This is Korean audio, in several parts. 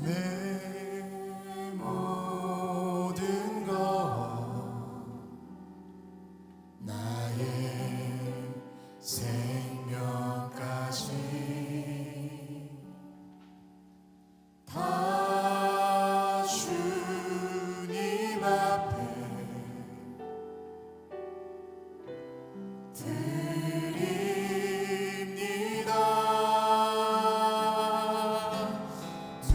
내 모든 것 나의 생명까지 다 주님 앞에 드립니다. 내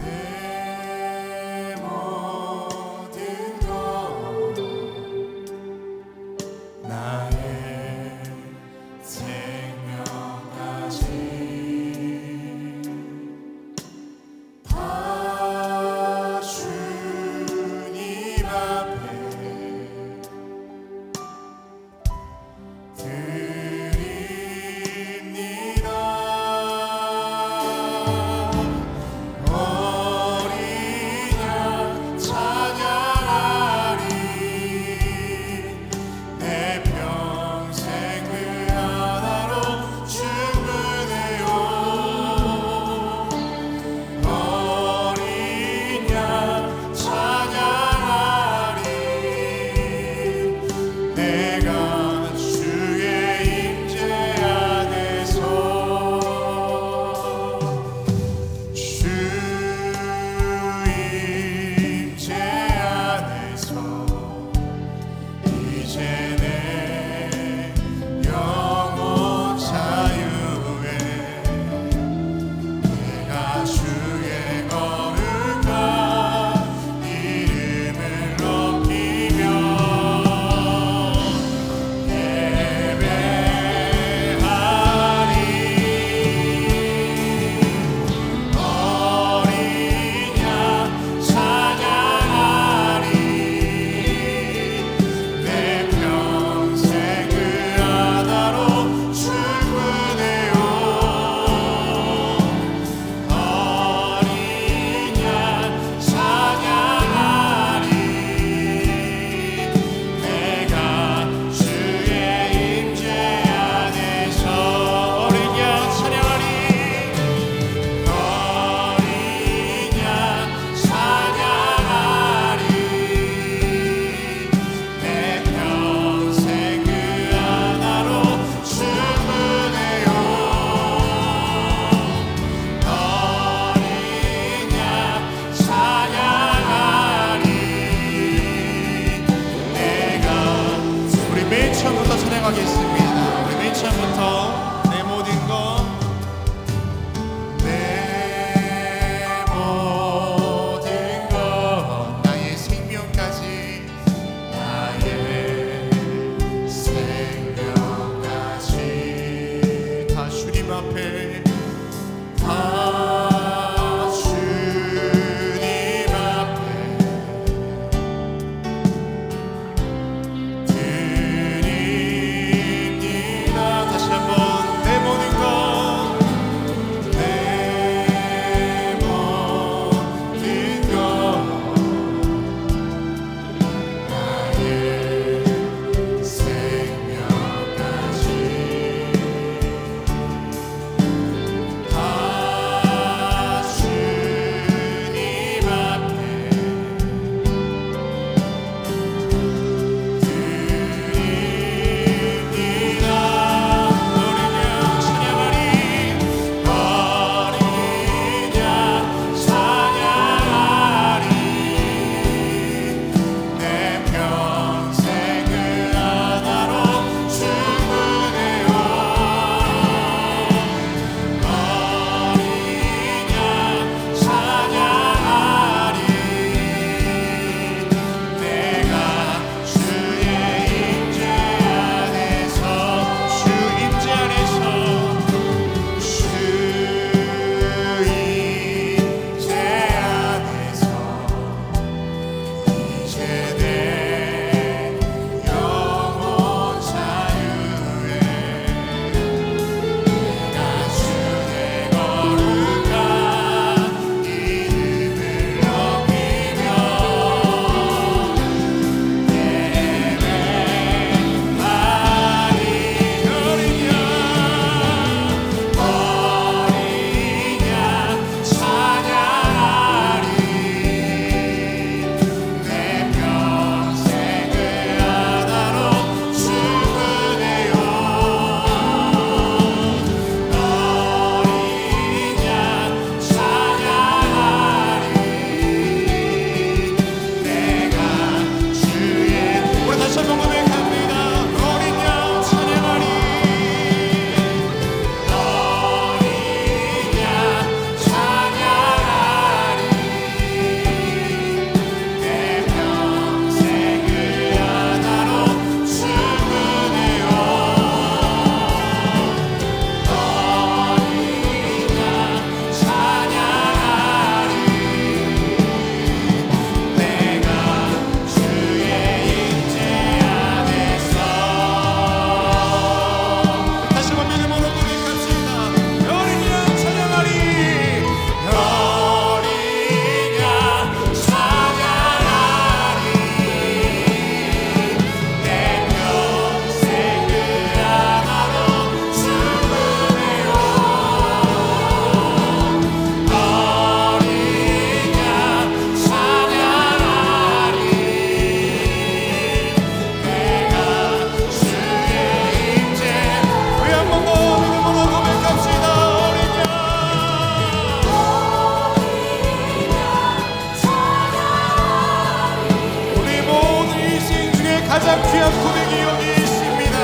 가장 귀한 고백이 여기 있습니다.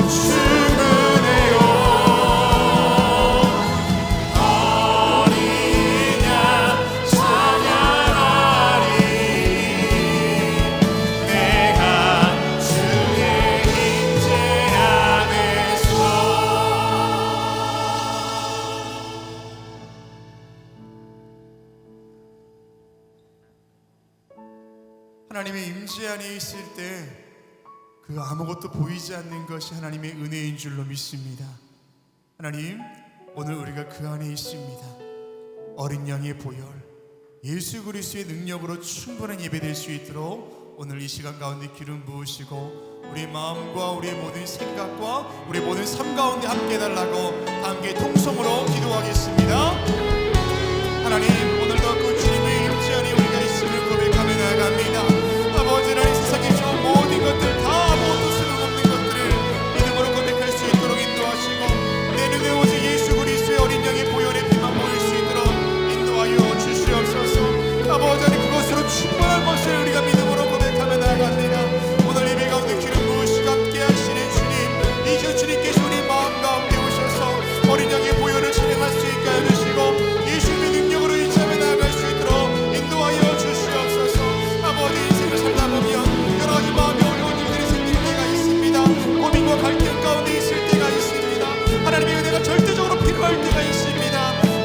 충분해요. 어린 양 찬양하리. 내가 주의 임재 안에서. 하나님의 임재 안에 있을 때 그 아무것도 보이지 않는 것이 하나님의 은혜인 줄로 믿습니다. 하나님, 오늘 우리가 그 안에 있습니다. 어린 양의 보혈, 예수 그리스도의 능력으로 충분한 예배될 수 있도록 오늘 이 시간 가운데 기름 부으시고 우리 마음과 우리의 모든 생각과 우리 모든 삶 가운데 함께 해달라고 함께 통성으로 기도하겠습니다. 하나님, 오늘도 그 주님의 임재 안에 우리가 있음을 고백하며 나아갑니다. 아버지 하나님, 세상에 좋은 모든 것들 다 아무것도 쓸모없는 것들을 믿음으로 고백할 수 있도록 인도하시고 내 눈에 오직 예수 그리스도의 어린 양의 보혈의 피만 보일 수 있도록 인도하여 주시옵소서. 아버지 하나님, 그것으로 충분한 것을 우리가 믿음으로 고백하며 나아갑니다. 오늘 예배 가운데 기름 부으시고 함께 하시는 주님, 이제 주님께서 우리 마음 가운데 오셔서 어린 양의 보혈을 찬양할 수 있게 해주시고 예수님의 능력으로 이참에 나아갈 수 있도록 인도하여 주시옵소서. 아버지, 인생을 살다 보면 여러 가지 마음이 어려운 일들이 생길 때가 있습니다. 고민과 갈등 가운데 있을 때가 있습니다. 하나님의 은혜가 절대적으로 필요할 때가 있습니다.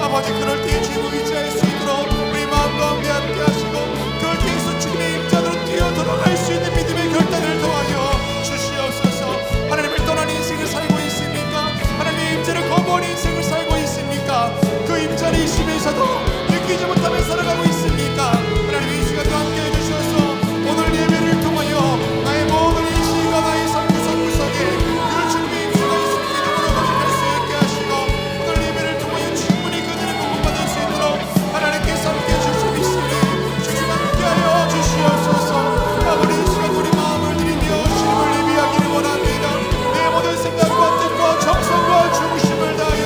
아버지, 그럴 때에 주님을 의지할 수 있도록 우리 마음 가운데 함께 하시고 그럴 때에서 주님의 임자로 뛰어 들어갈 수 있는 믿음의 결단을 더하여 주시옵소서. 하나님을 떠난 인생을 살고 있습니까? 하나님의 임자를 거부한 인생을 살고 있습니까? 그 임자를 있으면서도 느끼지 못하며 살아가고 있습니까? 하나님, 이 시간도 함께 해주셔서 오늘 예배를 통하여 나의 모든 인식과 나의 삶 구석구석에 그 주님의 임자가 있음을 믿음으로 고백할 수 있게 하시고 오늘 예배를 통하여 충분히 그들을 공급받을 수 있도록 하나님께서 함께 해주시옵시니 주님 함께하여 주시옵소서. 아버지, 이 시간 우리 마음을 드리며 주님을 예배하기를 원합니다. 내 모든 생각과 뜻과 정성과 중심을 다하여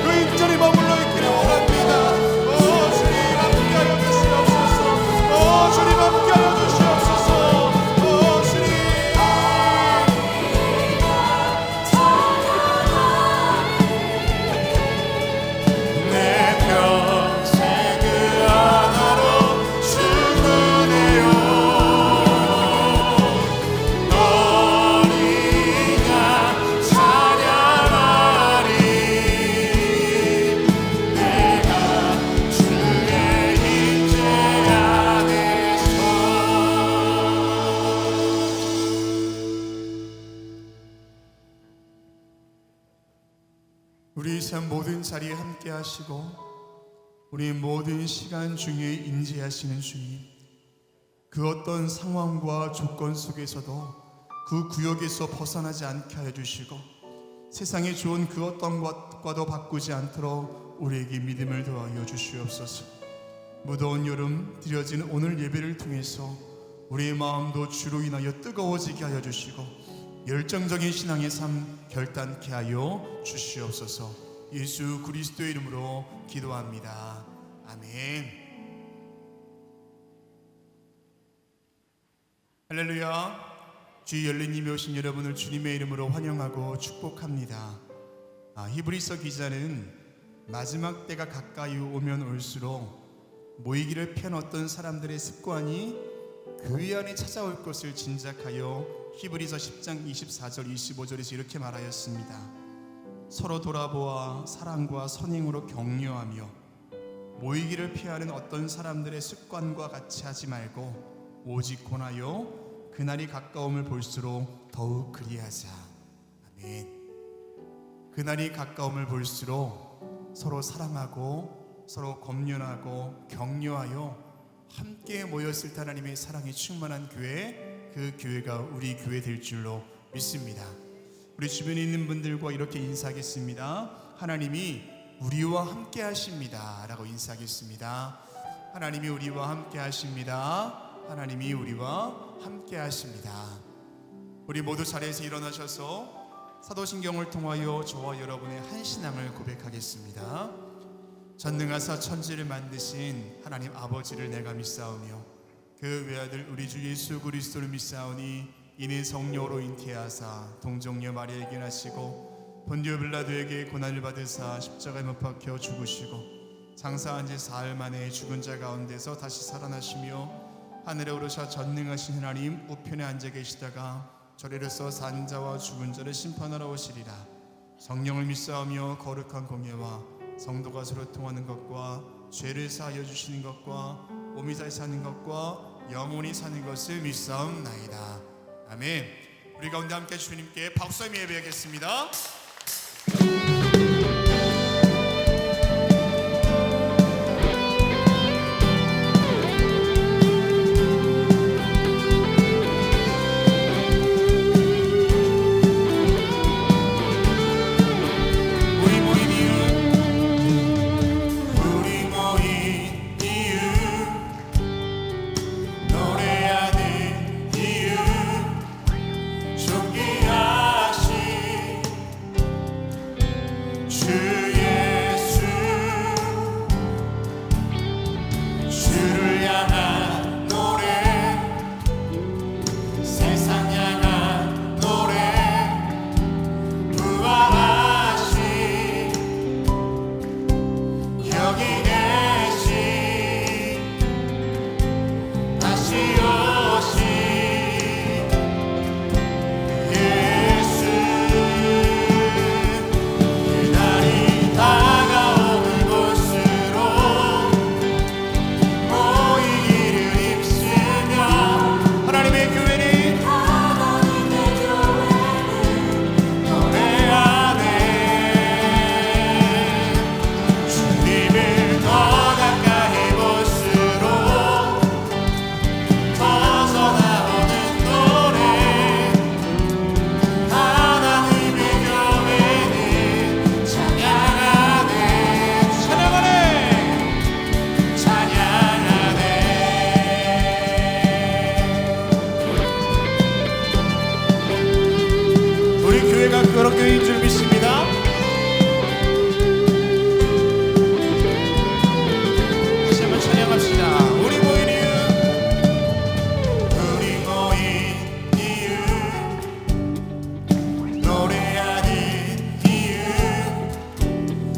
그 임자리 머물러 있기를 원합니다. 주님 함께하여 주시옵소서. 주님 함께하여 주시옵소서. 주님. 내 평생 그 하나로 충분해요. 어린 양 찬양하리. 내가 주의 임재 안에서. 우리 삶 모든 자리에 함께 하시고 우리 모든 시간 중에 임재하시는 주님, 그 어떤 상황과 조건 속에서도 그 구역에서 벗어나지 않게 하여 주시고 세상에 좋은 그 어떤 것과도 바꾸지 않도록 우리에게 믿음을 더하여 주시옵소서. 무더운 여름 드려지는 오늘 예배를 통해서 우리의 마음도 주로 인하여 뜨거워지게 하여 주시고 열정적인 신앙의 삶 결단케 하여 주시옵소서. 예수 그리스도의 이름으로 기도합니다. 아멘. 할렐루야. 주 열린님이 오신 여러분을 주님의 이름으로 환영하고 축복합니다. 히브리서 기자는 마지막 때가 가까이 오면 올수록 모이기를 피한 어떤 사람들의 습관이 교회 안에 찾아올 것을 짐작하여 히브리서 10장 24절 25절에서 이렇게 말하였습니다. 서로 돌아보아 사랑과 선행으로 격려하며 모이기를 피하는 어떤 사람들의 습관과 같이 하지 말고 오직 권하여 그날이 가까움을 볼수록 더욱 그리하자. 아멘. 그날이 가까움을 볼수록 서로 사랑하고 서로 검련하고 격려하여 함께 모였을 때 하나님의 사랑이 충만한 교회, 그 교회가 우리 교회 될 줄로 믿습니다. 우리 주변에 있는 분들과 이렇게 인사하겠습니다. 하나님이 우리와 함께 하십니다 라고 인사하겠습니다. 하나님이 우리와 함께 하십니다. 하나님이 우리와 함께 하십니다. 우리 모두 자리에서 일어나셔서 사도신경을 통하여 저와 여러분의 한 신앙을 고백하겠습니다. 전능하사 천지를 만드신 하나님 아버지를 내가 믿사오며 그 외아들 우리 주 예수 그리스도를 믿사오니 이는 성령으로 잉태하사 동정녀 마리아에게 나시고 본디오 빌라도에게 고난을 받으사 십자가에 못 박혀 죽으시고 장사한 지 사흘 만에 죽은 자 가운데서 다시 살아나시며 하늘에 오르사 전능하신 하나님 우편에 앉아 계시다가 저리로서 산 자와 죽은 자를 심판하러 오시리라. 성령을 믿사오며 거룩한 공예와 성도가 서로 통하는 것과 죄를 사하여 주시는 것과 몸이 다시 사는 것과 영원히 사는 것을 믿사옵나이다. 아멘. 우리 가운데 함께 주님께 박수하며 예배하겠습니다. 그런 교회인 줄 믿습니다. 다시 한번 찬양합시다. 우리 모인 이유 노래하는 이유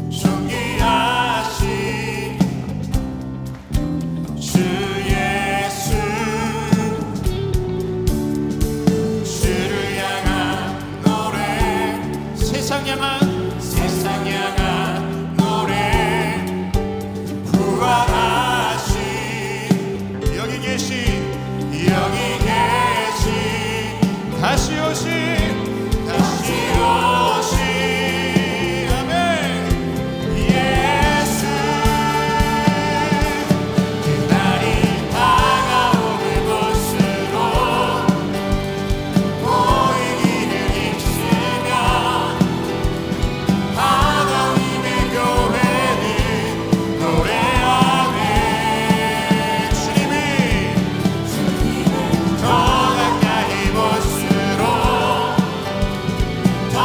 존귀하신 주 예수 주를 향한 노래 세상 향한 노래 부활하신 여기 계신 다시 오신 아멘 예수 그날이 다가오는 곳으로 모이기를 힘쓰며 하나님의 교회는 노래하네. 주님을 더 가까이 볼수록 더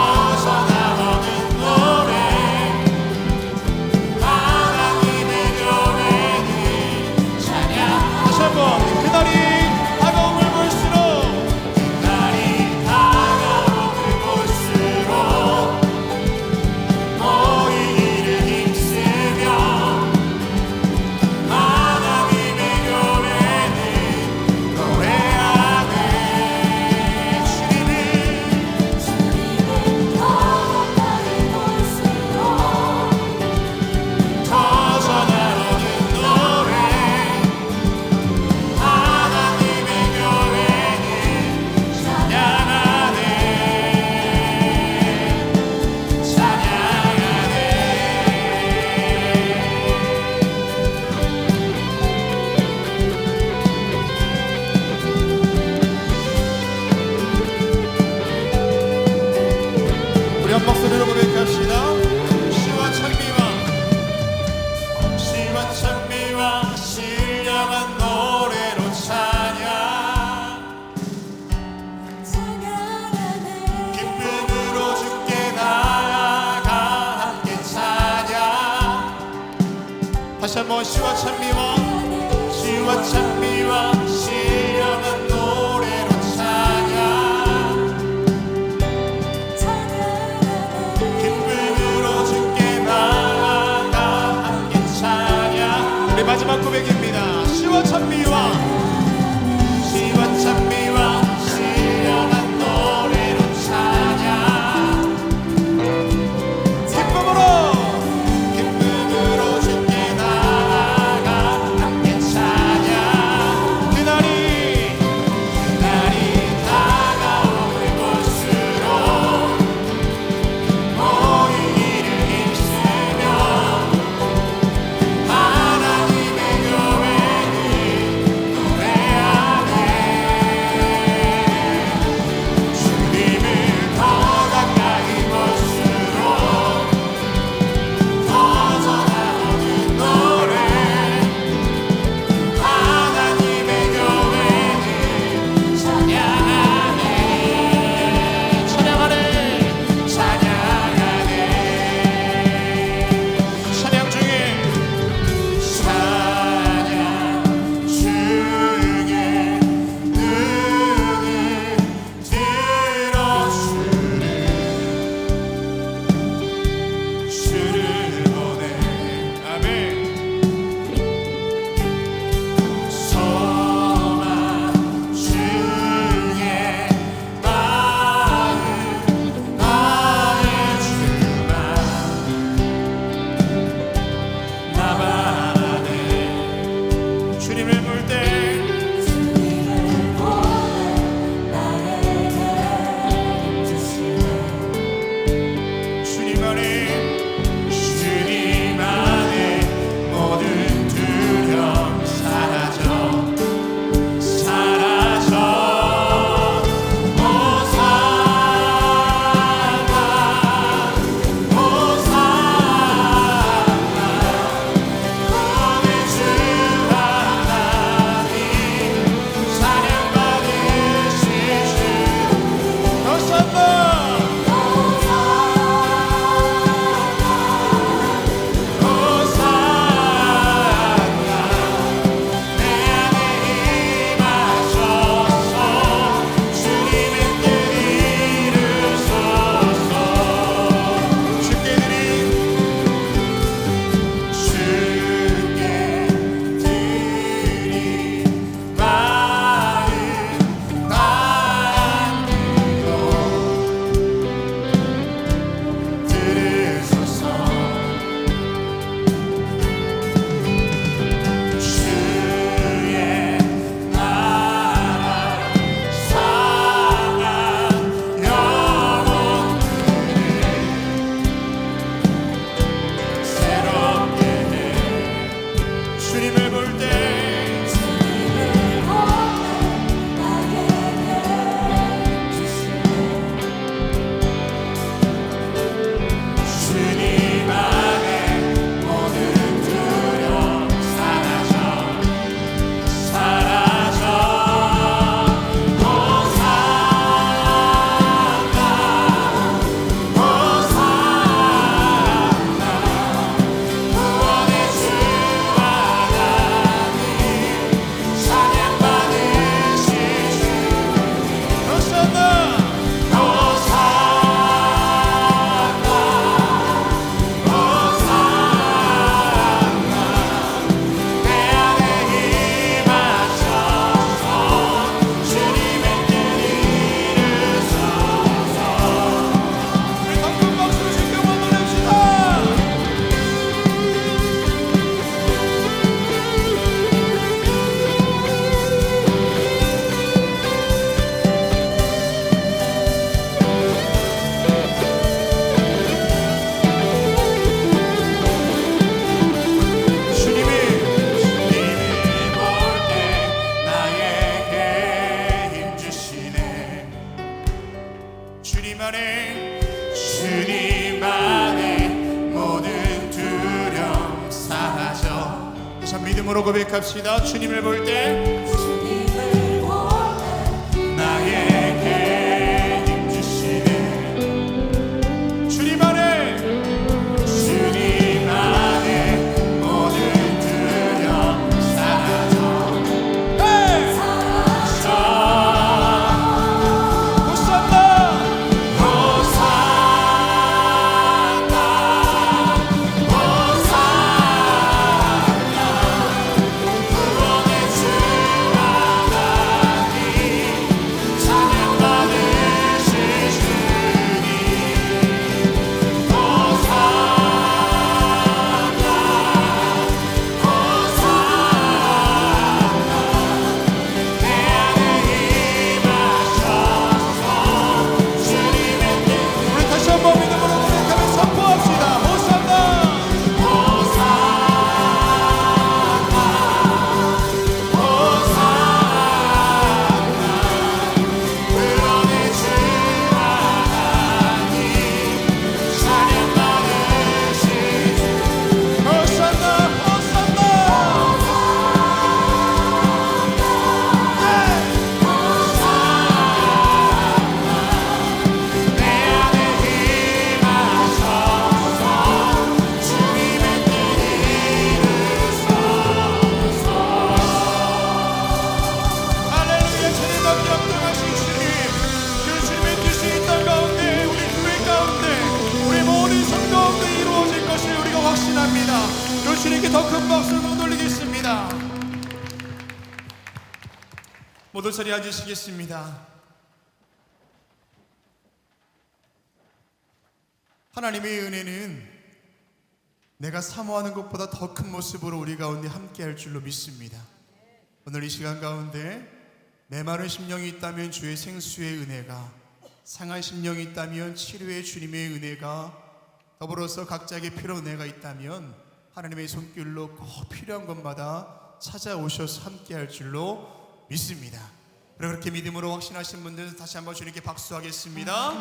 나오는 노래 하나님의 교회는 찬양. 다시 한번 그날이 다가옴을 볼수록 모이기를 힘쓰며 하나님의 교회는 노래하네. 주님을 더 가까이 볼수록 더 나오는 노래 하나님의 교회는 찬양하네. 우리 한 목소리로 고백합시다. 시와 찬미와 신령한 노래로 찬양. 기쁨으로 주께 나아가 함께 찬양. 다시 한번 시와 찬미와 시와 찬미와 신령한 노래로 찬양 기쁨으로 주께 나아가 함께 찬양 그날이 다가오는 곳으로 모인 이를 힘쓰며 하나님의 교회는 노래하네 주님을 더 가까이 볼수록 더 전하는 노래 하나님의 교회는 찬양하네 찬양하네 찬양하네 찬양 중에 주를 보내 아멘 소망 중에 마음 나의 주만 나 바라네 주님을 볼 때 주님 안에 모든 두려움 사라져 구원의 주 하나님 찬양 받으실 주 호산나 내 안에 임하셔서 주님의 뜻 이루소서 주께 드린 마음 나누고 들으소서 주의 나라 상한 영혼들을 새롭게 해 주님을 볼 때 주님 안에 모든 두려움 사라져 구원의 주 하나님 찬양 받으실 주 호산나 내 안에 임하셔서 주님의 뜻 이루소서 우리 높은 박수로 주께 원망합시다 주님을 볼 때 나에게 힘 주시네 주님 안에 모든 두려움 사라져 참 믿음으로 고백합시다 주님을 볼 때 나에게 힘 주시네 주님 안에 모든 두려움 사라져 호산나 호산나 구원의 주 모두 자리에 앉으시겠습니다. 하나님의 은혜는 내가 사모하는 것보다 더 큰 모습으로 우리 가운데 함께할 줄로 믿습니다. 오늘 이 시간 가운데 메마른 심령이 있다면 주의 생수의 은혜가, 상한 심령이 있다면 치료의 주님의 은혜가, 더불어서 각자에게 필요한 은혜가 있다면 하나님의 손길로 꼭 필요한 것마다 찾아오셔서 함께할 줄로 믿습니다. 그리고 그렇게 믿음으로 확신하신 분들은 다시 한번 주님께 박수하겠습니다.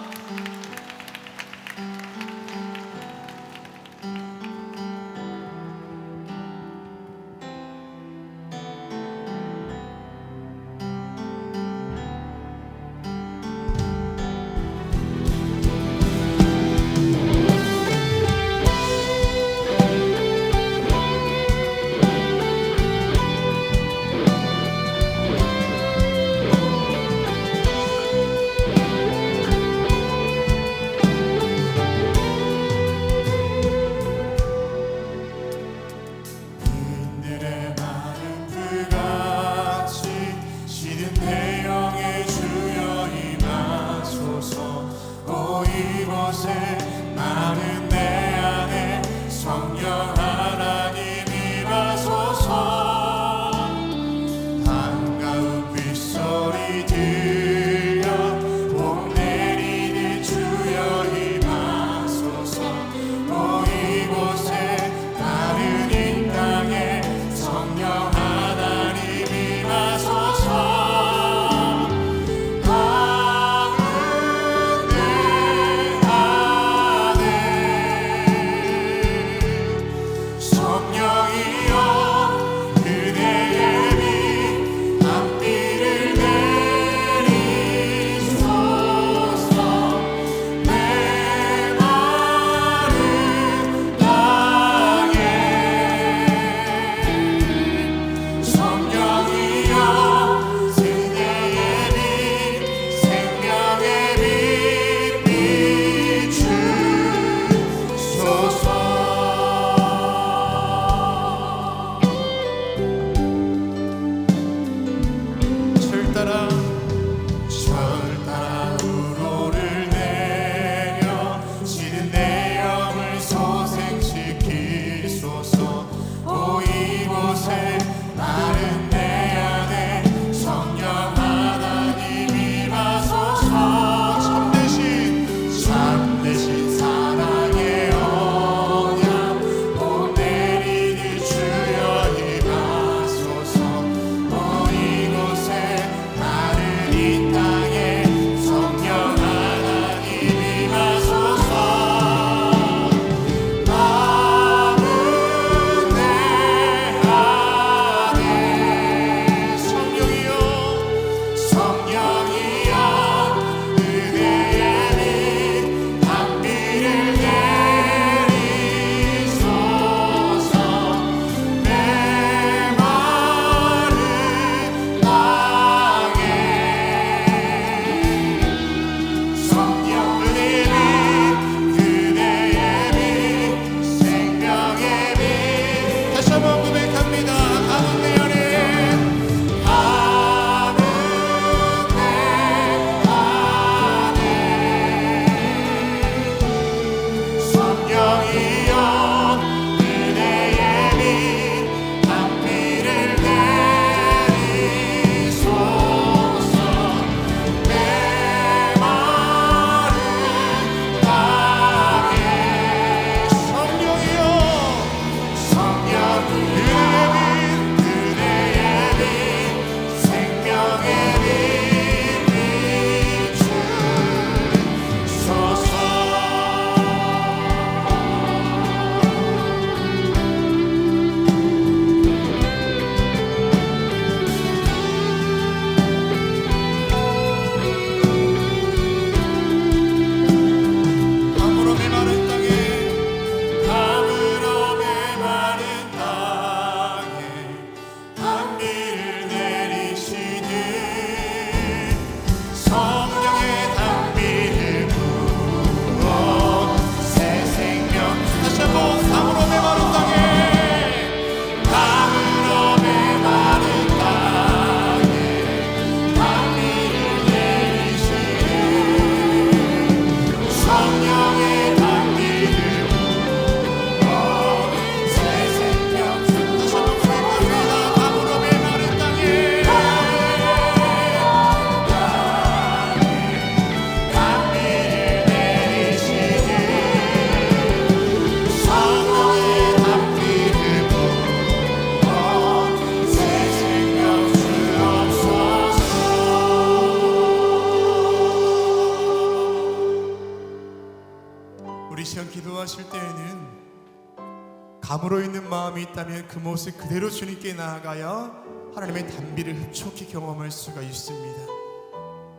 아무로 있는 마음이 있다면 그 모습 그대로 주님께 나아가야 하나님의 단비를 흡족히 경험할 수가 있습니다.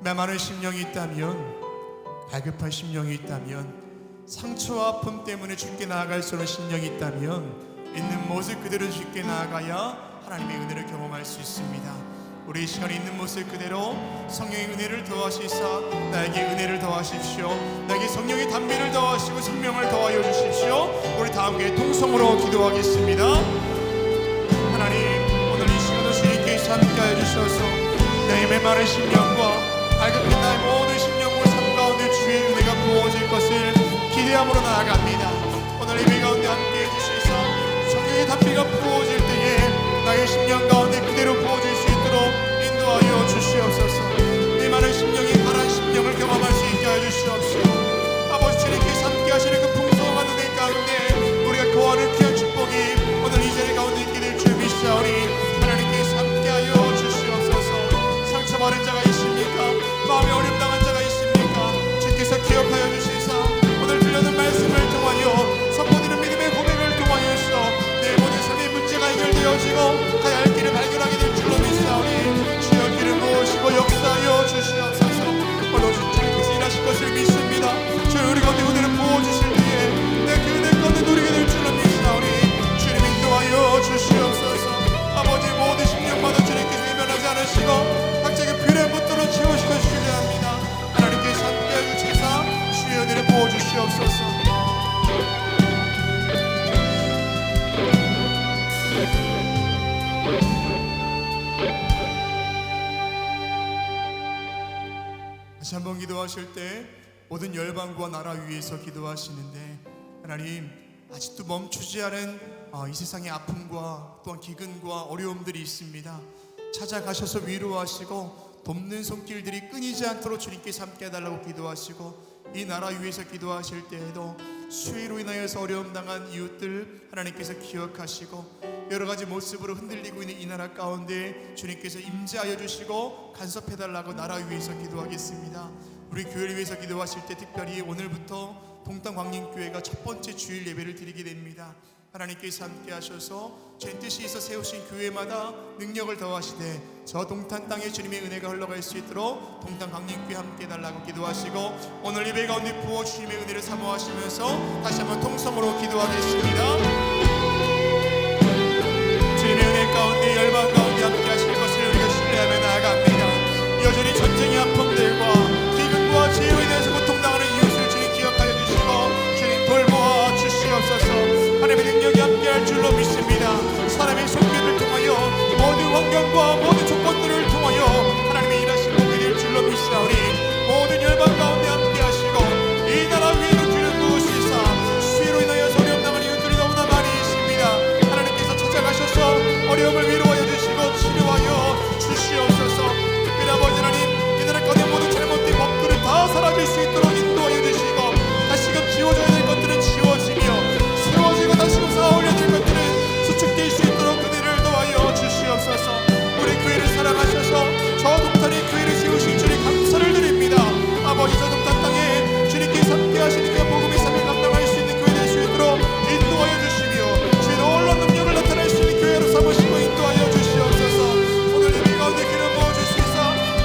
메마른 심령이 있다면, 갈급한 심령이 있다면, 상처와 아픔 때문에 주님께 나아갈 수 없는 심령이 있다면 있는 모습 그대로 주님께 나아가야 하나님의 은혜를 경험할 수 있습니다. 우리 이 시간에 있는 모습 그대로 성령의 은혜를 더하시사 나에게 은혜를 더하십시오. 나에게 성령의 단비를 더하시고 생명을 더하여 주십시오. 우리 다 함께 통성으로 기도하겠습니다. 하나님, 오늘 이 시간도 주님께서 함께하여 주셔서 나의 메마른 심령과 갈급한 나의 모든 심령과 삶 가운데 주의 은혜가 부어질 것을 기대함으로 나아갑니다. 오늘 예배 가운데 함께해 주시사 성령의 단비가 부어질 때에 나의 심령 가운데 그대로 부어질 수 있도록 인도하여 주시옵소서. 내 많은 심령이 바란 심령을 경험할 수 있게 하여 주시옵소서. 아버지 주님께서 함께 하시는 그 풍성한 은혜 가운데 우리가 거하는 귀한 축복이 오늘 이 자리 가운데 있게 될 줄 믿사오니 하나님께서 함께 하여 주시옵소서. 상처받은 자가 있습니까? 마음에 어려움 당한 자가 있습니까? 주께서 기억하여 주시사 오늘 들려는 말씀을 통하여 선포드리는 믿음의 고백을 통하여서 내 모든 삶의 문제가 해결되어지고 가야 할 길을 발견하게 될 줄로 믿사오니 주여 길을 모으시고 역사하여 주시옵소서. 오늘 주님께서 일하실 것을 믿습니다. 주여 우리 가운데 은혜를 부어주실 때에 내 그 은혜 가운데 누리게 될 줄로 믿사오니 주님 인도하여 주시옵소서. 아버지 모든 심령마다 주님께서 외면하지 않으시고 각자의 비례 붙들어 채우시고 주시려 합니다. 하나님께서 함께하여 주시사 주의 은혜를 부어주시옵소서. 다시 한번 기도하실 때 모든 열방과 나라 위에서 기도하시는데 하나님, 아직도 멈추지 않은 이 세상의 아픔과 또한 기근과 어려움들이 있습니다. 찾아가셔서 위로하시고 돕는 손길들이 끊이지 않도록 주님께서 함께 해달라고 기도하시고 이 나라 위에서 기도하실 때에도 수위로 인하여서 어려움 당한 이웃들 하나님께서 기억하시고 여러가지 모습으로 흔들리고 있는 이 나라 가운데 주님께서 임재하여 주시고 간섭해달라고 나라 위에서 기도하겠습니다. 우리 교회를 위해서 기도하실 때 특별히 오늘부터 동탄광림교회가 첫 번째 주일 예배를 드리게 됩니다. 하나님께서 함께 하셔서 제 뜻이 있어 세우신 교회마다 능력을 더하시되 저 동탄 땅에 주님의 은혜가 흘러갈 수 있도록 동탄광림교회 함께 해달라고 기도하시고 오늘 예배 가운데 부어주심의 은혜를 사모하시면서 다시 한번 통성으로 기도하겠습니다. 주님의 은혜 가운데 열방 가운데 함께 하실 것을 우리가 신뢰하며 나아갑니다. 여전히 전쟁의 아픔들과 기근과 죄로 인해서 고통당하는 이웃을 주님 기억하여 주시고 주님 돌보아 주시옵소서. 하나님의 능력이 함께할 줄로 믿습니다. 사람의 손길을 통하여 모든 환경과 모든 조건들을 통하여 하나님의 일하심을 보게 될 줄로 믿사오니 모든 열방 가운데 함께 하시고 이 나라 위에도 귀를 부으시사 수위로 인하여 어려움 당하는 이웃들이 너무나 많이 있습니다. 하나님께서 찾아가셔서 어려움을 위로하여 주시고 치료하여 주시옵소서. 특별히 아버지 하나님, 이 나라 가운데 모든 잘못된 법들을 다 사라질 수 있도록 인도하여 주시고 다시금 지워져야 될 것들은 지워지며 세워지고 다시금 쌓아올려야 될 것들은 수축될 수 있도록 그들을 도와여 주시옵소서. 우리 교회를 사랑하셔서 저 동탄의 교회를 세우신 주님 감사를 드립니다. 아버지, 저 동탄 땅에 주님께서 함께 하시는 그 복음의 삶을 감당할 수 있는 교회 될 수 있도록 인도하여 주시며 주의 놀라운 능력을 나타낼 수 있는 교회로 삼으시고 인도하여 주시옵소서. 오늘 예배 가운데 기름 부어주시사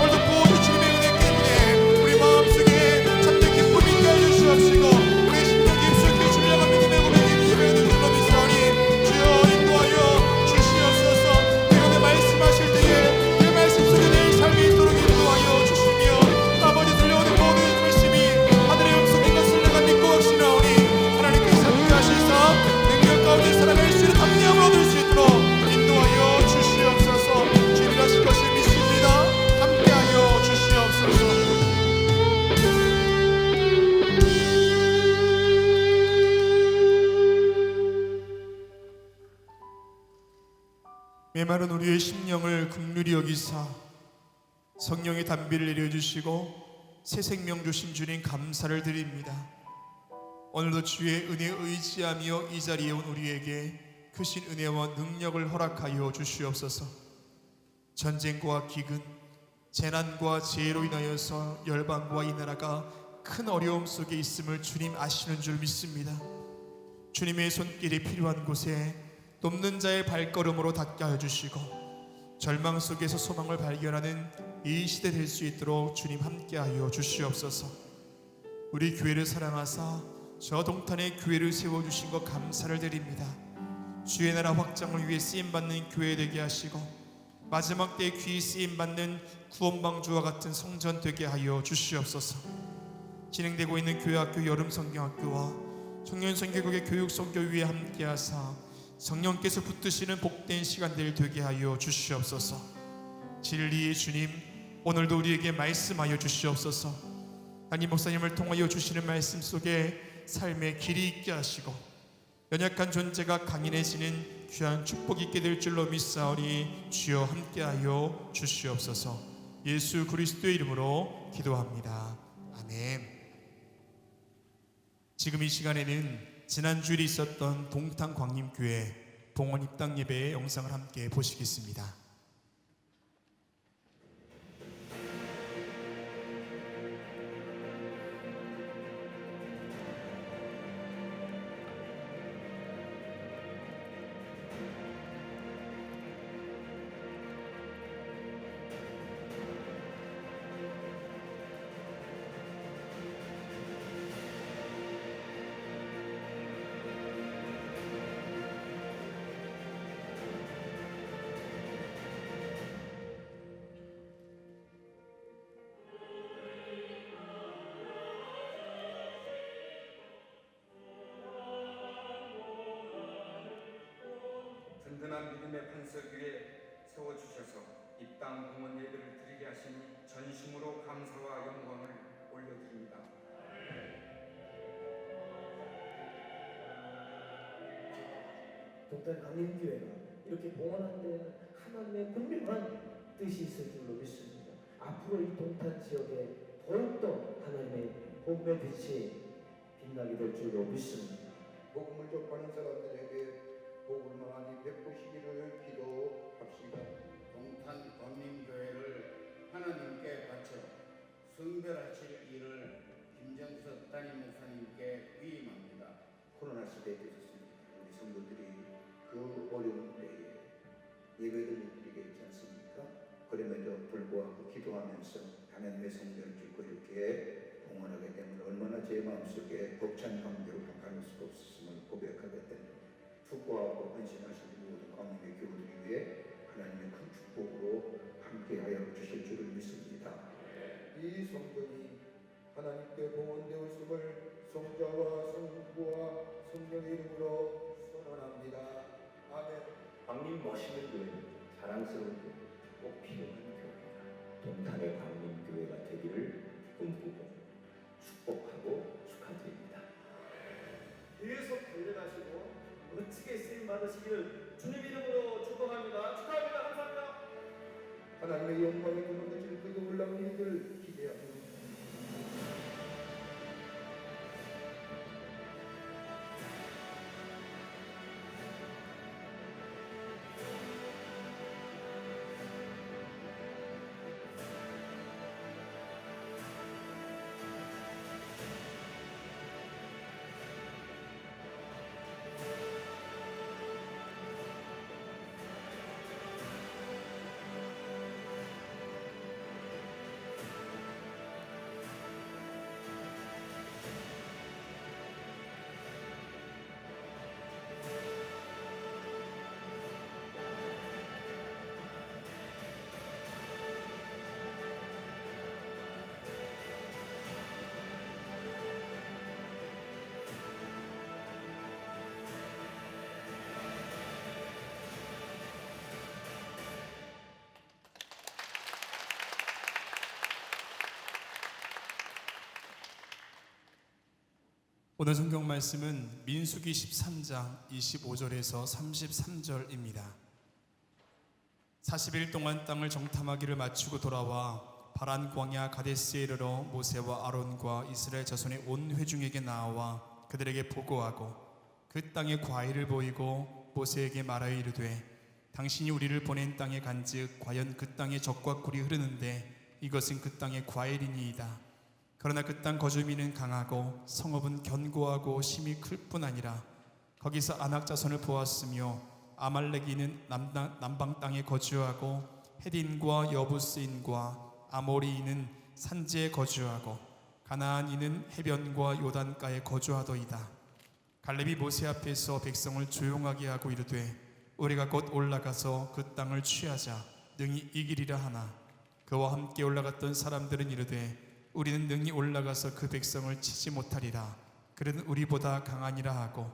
오늘도 부어주 주님의 은혜 때문에 우리 마음속에 참된 기쁨이 있게 하여 주시옵시고 우리 심령 깊숙이 주님과 믿음의 고백이 예배하는 줄로 믿사오니 주여 인도하여 주시옵소서. 그런데 말씀하실 때에 그 말씀 속에 내 삶이 있도록 인도하여 주시며 아버지 들려오는 모든 말씀이 하늘의 음성인 것을 내가 믿고 확신하오니 하나님께서 함께 하시사 능력 가운데 살아갈 수 있는 담대함을 얻을 수 있도록 인도하여 주시옵소서. 주님 하실 것을 믿습니다. 함께하여 주시옵소서. 메마른 우리의 심령을 긍휼히 여기사 성령의 단비를 내려주시고 새 생명 주신 주님 감사를 드립니다. 오늘도 주의 은혜에 의지하며 이 자리에 온 우리에게 크신 은혜와 능력을 허락하여 주시옵소서. 전쟁과 기근, 재난과 재해로 인하여서 열방과 이 나라가 큰 어려움 속에 있음을 주님 아시는 줄 믿습니다. 주님의 손길이 필요한 곳에 돕는 자의 발걸음으로 닿게 하여 주시고 절망 속에서 소망을 발견하는 이 시대 될 수 있도록 주님 함께하여 주시옵소서. 우리 교회를 사랑하사 저 동탄에 교회를 세워주신 것 감사를 드립니다. 주의 나라 확장을 위해 쓰임받는 교회 되게 하시고 마지막 때에 귀히 쓰임받는 구원방주와 같은 성전 되게 하여 주시옵소서. 진행되고 있는 교회학교 여름성경학교와 청년성교국의 교육성교위에 함께하사 성령께서 붙드시는 복된 시간들 되게 하여 주시옵소서. 진리의 주님, 오늘도 우리에게 말씀하여 주시옵소서. 담임 목사님을 통하여 주시는 말씀 속에 삶의 길이 있게 하시고 연약한 존재가 강인해지는 귀한 축복이 있게 될 줄로 믿사오니 주여 함께하여 주시옵소서. 예수 그리스도의 이름으로 기도합니다. 아멘. 지금 이 시간에는 지난주일에 있었던 동탄 광림교회 봉헌 입당 예배의 영상을 함께 보시겠습니다. 든든한 믿음의 반석 위에 세워주셔서 입당 봉헌 예배를 드리게 하시니 전심으로 감사와 영광을 올려드립니다. 동탄 강림교회가 이렇게 봉헌한 데는 하나님의 분명한 뜻이 있을 줄로 믿습니다. 앞으로 이 동탄 지역에 더욱더 하나님의 복음의 빛이 빛나게 될 줄로 믿습니다. 복음을 접하는 사람들에게 복을 많이 베푸시기를 기도합시다. 동탄 광림교회를 하나님께 바쳐 성별하실 일을 김정석 담임 목사님께 위임합니다. 코로나 시대에 되셨습니다. 우리 성도들이 그 어려운 때에 예배를 못 드리게 했지 않습니까? 그럼에도 불구하고 기도하면서 하나님의 성전을 짓고 이렇게 봉헌하게 되면 얼마나 제 마음속에 벅찬 감격을 가눌 수가 없었음을 고백하게 됩니다. 축복하고 헌신하시는 모든 광림의 교우들 위해 하나님의 큰 축복으로 함께하여 주실 줄을 믿습니다. 이 성전이 하나님께 봉헌되었음을 성자와 성부와 성령의 이름으로 선언합니다. 아멘. 광림 멋있는 교회는 자랑스러운 교회, 꼭 필요한 교회입니다. 동탄의 광림교회가 되기를 꿈꾸고 축복하고 축하드립니다. 계속 단련하시고 멋지게 쓰임 받으시기를 주님 이름으로 축복합니다. 축하합니다. 감사합니다. 하나님의 영광이 무너질 그도 올라오는 일을 기대합니다. 오늘 성경 말씀은 민수기 13장 25절에서 33절입니다. 40일 동안 땅을 정탐하기를 마치고 돌아와 바란 광야 가데스에 이르러 모세와 아론과 이스라엘 자손의 온 회중에게 나와 그들에게 보고하고 그 땅의 과일을 보이고 모세에게 말하여 이르되 당신이 우리를 보낸 땅에 간즉 과연 그 땅에 젖과 꿀이 흐르는데 이것은 그 땅의 과일이니이다. 그러나 그 땅 거주민은 강하고 성읍은 견고하고 심이 클 뿐 아니라 거기서 아낙 자손을 보았으며 아말렉인은 남방 땅에 거주하고 헤딘과 여부스인과 아모리인은 산지에 거주하고 가나안인은 해변과 요단가에 거주하더이다. 갈렙이 모세 앞에서 백성을 조용하게 하고 이르되 우리가 곧 올라가서 그 땅을 취하자 능히 이기리라 하나 그와 함께 올라갔던 사람들은 이르되 우리는 능히 올라가서 그 백성을 치지 못하리라. 그는 우리보다 강하니라 하고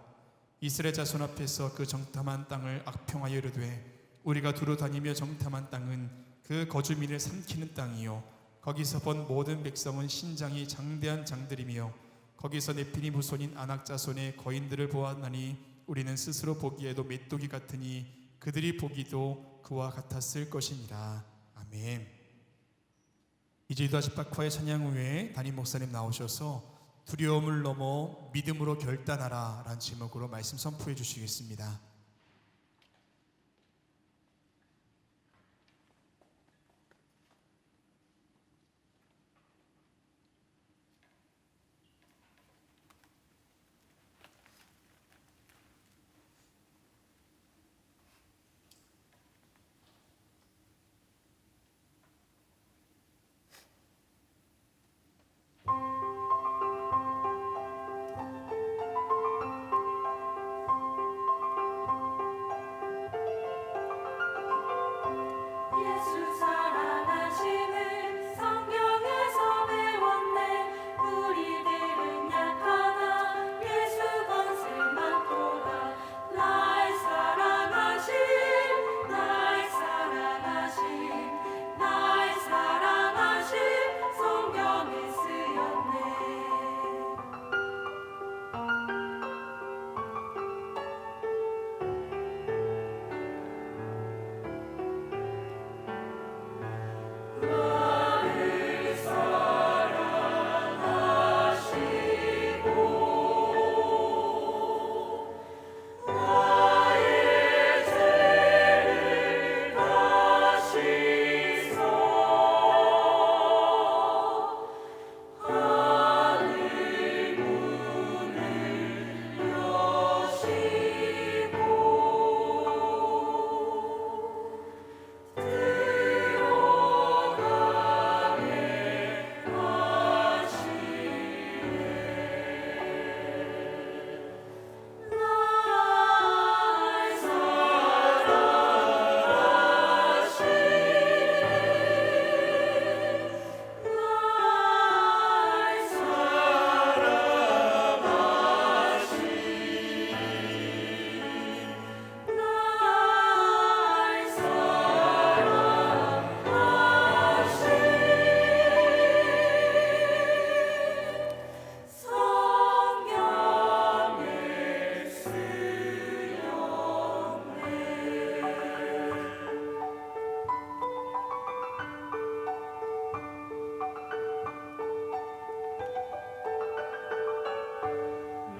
이스라엘 자손 앞에서 그 정탐한 땅을 악평하여 이르되 우리가 두루 다니며 정탐한 땅은 그 거주민을 삼키는 땅이요 거기서 본 모든 백성은 신장이 장대한 장들이며 거기서 네피림 후손인 아낙 자손의 거인들을 보았나니 우리는 스스로 보기에도 메뚜기 같으니 그들이 보기도 그와 같았을 것이니라. 아멘. 이제 유다 집합과의 찬양 후에 담임 목사님 나오셔서 두려움을 넘어 믿음으로 결단하라 라는 제목으로 말씀 선포해 주시겠습니다. 예수 사랑하심을 성경에서 배웠네. 우리들은 약하나 예수 권세 많도다. 나의 사랑하심 나의 사랑하심 나의 사랑하심 성경에 쓰였네.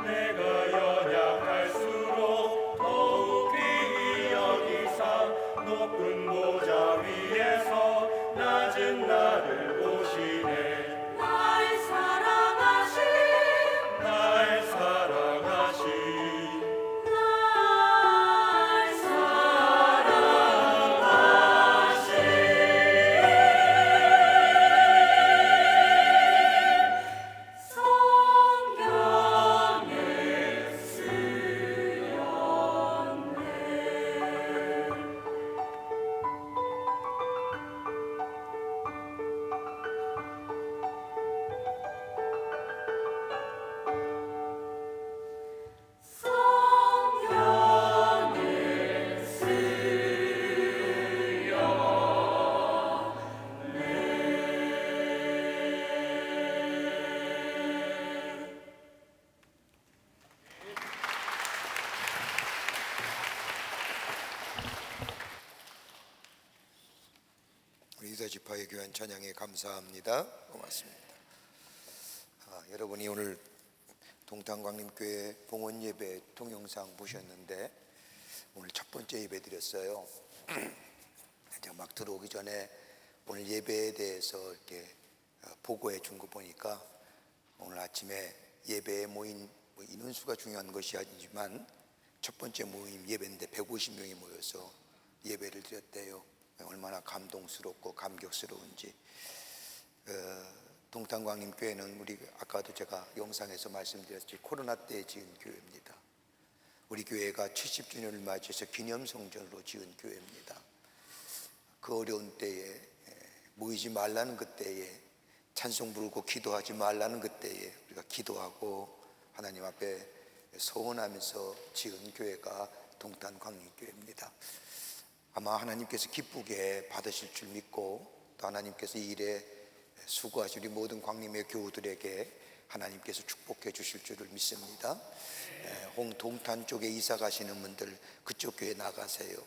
내가 연약할수록 더욱 귀히 여기사 높은 보좌 위에서 낮은 나를 보시네. 나의 사랑하심 나의 사랑하신 나의 성경에 쓰였네. 성경에 쓰였네. 우리 유다 지파의 교회 찬양에 감사합니다. 고맙습니다. 여러분이 오늘 동탄광림교회 봉헌 예배 동영상 보셨는데 오늘 첫 번째 예배 드렸어요. 제가 막 들어오기 전에 오늘 예배에 대해서 이렇게 보고해 준 거 보니까 오늘 아침에 예배에 모인 인원수가 중요한 것이 아니지만 첫 번째 모임 예배인데 150명이 모여서 예배를 드렸대요. 얼마나 감동스럽고 감격스러운지. 동탄광림교회는 우리 아까도 제가 영상에서 말씀드렸지 코로나 때 지은 교회입니다. 우리 교회가 70주년을 맞이해서 기념성전으로 지은 교회입니다. 그 어려운 때에 모이지 말라는 그때에 찬송 부르고 기도하지 말라는 그때에 우리가 기도하고 하나님 앞에 서원하면서 지은 교회가 동탄광림교회입니다. 아마 하나님께서 기쁘게 받으실 줄 믿고 또 하나님께서 이 일에 수고하신 우리 모든 광림의 교우들에게 하나님께서 축복해 주실 줄을 믿습니다. 동탄 쪽에 이사 가시는 분들 그쪽 교회 나가세요.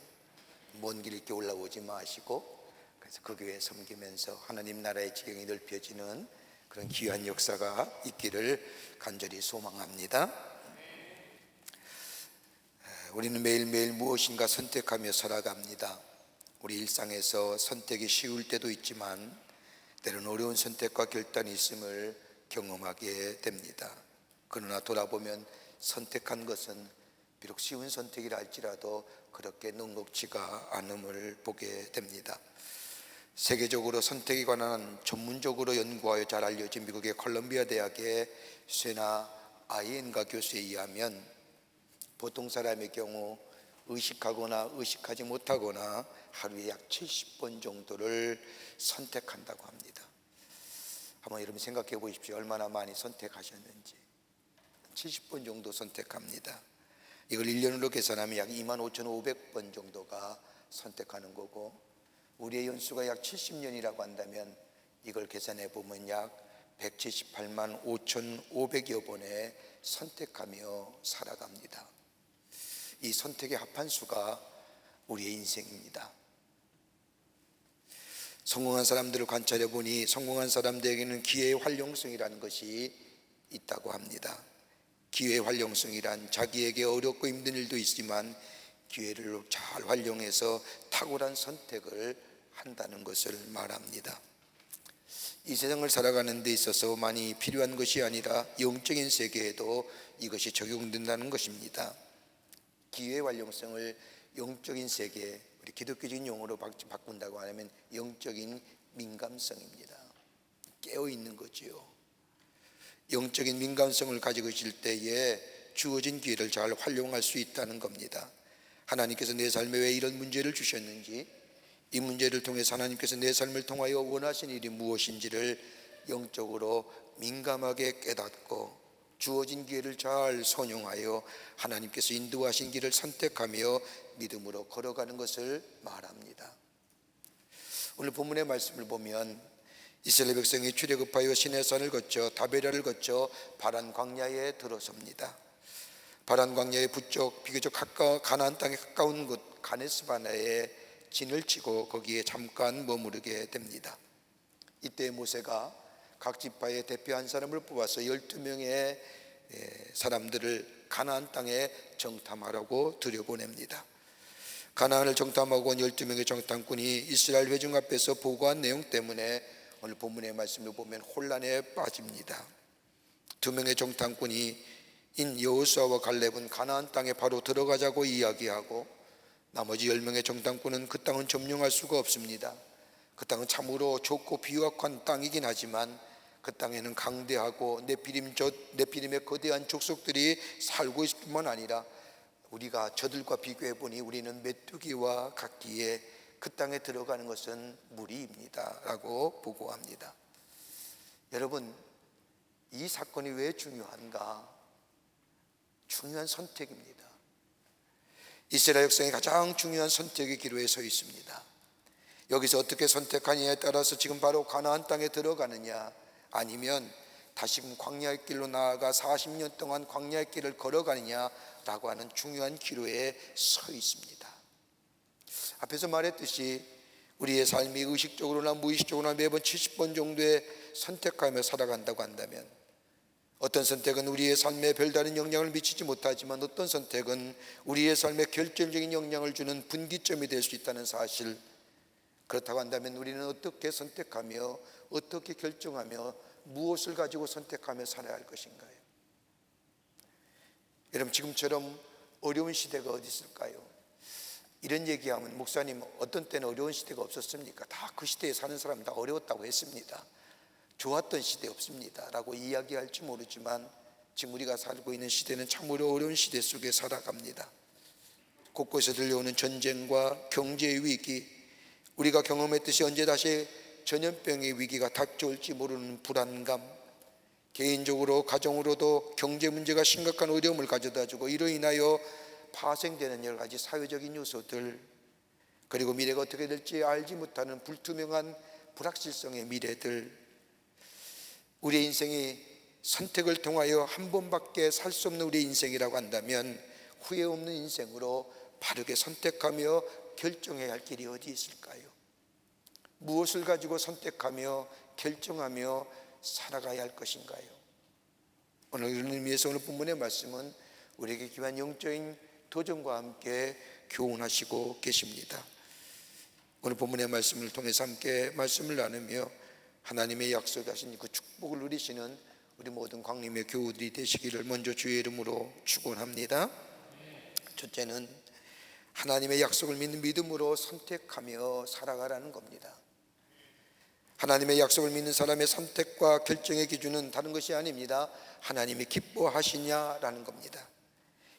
먼 길 이렇게 올라오지 마시고 그래서 그 교회 섬기면서 하나님 나라의 지경이 넓혀지는 그런 귀한 역사가 있기를 간절히 소망합니다. 우리는 매일매일 무엇인가 선택하며 살아갑니다. 우리 일상에서 선택이 쉬울 때도 있지만 때로는 어려운 선택과 결단이 있음을 경험하게 됩니다. 그러나 돌아보면 선택한 것은 비록 쉬운 선택이라 할지라도 그렇게 녹록지가 않음을 보게 됩니다. 세계적으로 선택에 관한 전문적으로 연구하여 잘 알려진 미국의 콜롬비아 대학의 쇠나 아이엔가 교수에 의하면 보통 사람의 경우 의식하거나 의식하지 못하거나 하루에 약 70번 정도를 선택한다고 합니다. 한번 여러분 생각해 보십시오. 얼마나 많이 선택하셨는지. 70번 정도 선택합니다. 이걸 1년으로 계산하면 약 25,500번 정도가 선택하는 거고, 우리의 연수가 약 70년이라고 한다면 이걸 계산해 보면 약 178만 5,500여 번에 선택하며 살아갑니다. 이 선택의 합한수가 우리의 인생입니다. 성공한 사람들을 관찰해 보니 성공한 사람들에게는 기회의 활용성이라는 것이 있다고 합니다. 기회의 활용성이란 자기에게 어렵고 힘든 일도 있지만 기회를 잘 활용해서 탁월한 선택을 한다는 것을 말합니다. 이 세상을 살아가는 데 있어서 많이 필요한 것이 아니라 영적인 세계에도 이것이 적용된다는 것입니다. 기회의 활용성을 영적인 세계, 우리 기독교적인 용어로 바꾼다고 하면 영적인 민감성입니다. 깨어있는 거지요. 영적인 민감성을 가지고 있을 때에 주어진 기회를 잘 활용할 수 있다는 겁니다. 하나님께서 내 삶에 왜 이런 문제를 주셨는지, 이 문제를 통해서 하나님께서 내 삶을 통하여 원하신 일이 무엇인지를 영적으로 민감하게 깨닫고 주어진 기회를 잘 선용하여 하나님께서 인도하신 길을 선택하며 믿음으로 걸어가는 것을 말합니다. 오늘 본문의 말씀을 보면 이스라엘 백성이 출애굽하여 시내산을 거쳐 다베라를 거쳐 바란 광야에 들어섭니다. 바란 광야의 북쪽 비교적 가나안 땅에 가까운 곳 가네스바나에 진을 치고 거기에 잠깐 머무르게 됩니다. 이때 모세가 각 지파의 대표 한 사람을 뽑아서 12명의 사람들을 가나안 땅에 정탐하라고 들여보냅니다. 가나안을 정탐하고 온 12명의 정탐꾼이 이스라엘 회중 앞에서 보고한 내용 때문에 오늘 본문의 말씀을 보면 혼란에 빠집니다. 2명의 정탐꾼이 인 여호수아와 갈렙은 가나안 땅에 바로 들어가자고 이야기하고 나머지 10명의 정탐꾼은 그 땅은 점령할 수가 없습니다. 그 땅은 참으로 좁고 비확한 땅이긴 하지만 그 땅에는 강대하고 네피림의 거대한 족속들이 살고 있을 뿐만 아니라 우리가 저들과 비교해 보니 우리는 메뚜기와 같기에 그 땅에 들어가는 것은 무리입니다 라고 보고합니다. 여러분, 이 사건이 왜 중요한가? 중요한 선택입니다. 이스라엘 백성이 가장 중요한 선택의 기로에 서 있습니다. 여기서 어떻게 선택하느냐에 따라서 지금 바로 가나안 땅에 들어가느냐, 아니면 다시금 광야의 길로 나아가 40년 동안 광야의 길을 걸어가느냐라고 하는 중요한 기로에 서 있습니다. 앞에서 말했듯이 우리의 삶이 의식적으로나 무의식적으로나 매번 70번 정도의 선택하며 살아간다고 한다면 어떤 선택은 우리의 삶에 별다른 영향을 미치지 못하지만 어떤 선택은 우리의 삶에 결정적인 영향을 주는 분기점이 될 수 있다는 사실, 그렇다고 한다면 우리는 어떻게 선택하며 어떻게 결정하며 무엇을 가지고 선택하며 살아야 할 것인가요? 여러분, 지금처럼 어려운 시대가 어디 있을까요? 이런 얘기하면 목사님 어떤 때는 어려운 시대가 없었습니까? 다 그 시대에 사는 사람은 다 어려웠다고 했습니다. 좋았던 시대 없습니다 라고 이야기할지 모르지만 지금 우리가 살고 있는 시대는 참으로 어려운 시대 속에 살아갑니다. 곳곳에서 들려오는 전쟁과 경제의 위기, 우리가 경험했듯이 언제 다시 전염병의 위기가 닥쳐올지 모르는 불안감, 개인적으로 가정으로도 경제 문제가 심각한 어려움을 가져다주고 이로 인하여 파생되는 여러 가지 사회적인 요소들, 그리고 미래가 어떻게 될지 알지 못하는 불투명한 불확실성의 미래들, 우리의 인생이 선택을 통하여 한 번밖에 살 수 없는 우리의 인생이라고 한다면 후회 없는 인생으로 바르게 선택하며 결정해야 할 길이 어디 있을까요? 무엇을 가지고 선택하며 결정하며 살아가야 할 것인가요? 오늘 이런 의미에서 오늘 본문의 말씀은 우리에게 귀한 영적인 도전과 함께 교훈하시고 계십니다. 오늘 본문의 말씀을 통해서 함께 말씀을 나누며 하나님의 약속하신 그 축복을 누리시는 우리 모든 광림의 교우들이 되시기를 먼저 주의 이름으로 축원합니다. 첫째는 하나님의 약속을 믿는 믿음으로 선택하며 살아가라는 겁니다. 하나님의 약속을 믿는 사람의 선택과 결정의 기준은 다른 것이 아닙니다. 하나님이 기뻐하시냐라는 겁니다.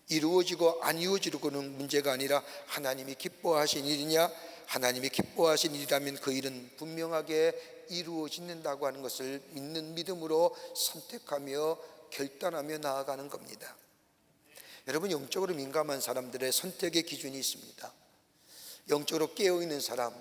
이루어지고 안 이루어지고는 문제가 아니라 하나님이 기뻐하신 일이냐, 하나님이 기뻐하신 일이라면 그 일은 분명하게 이루어진다고 하는 것을 믿는 믿음으로 선택하며 결단하며 나아가는 겁니다. 여러분, 영적으로 민감한 사람들의 선택의 기준이 있습니다. 영적으로 깨어있는 사람,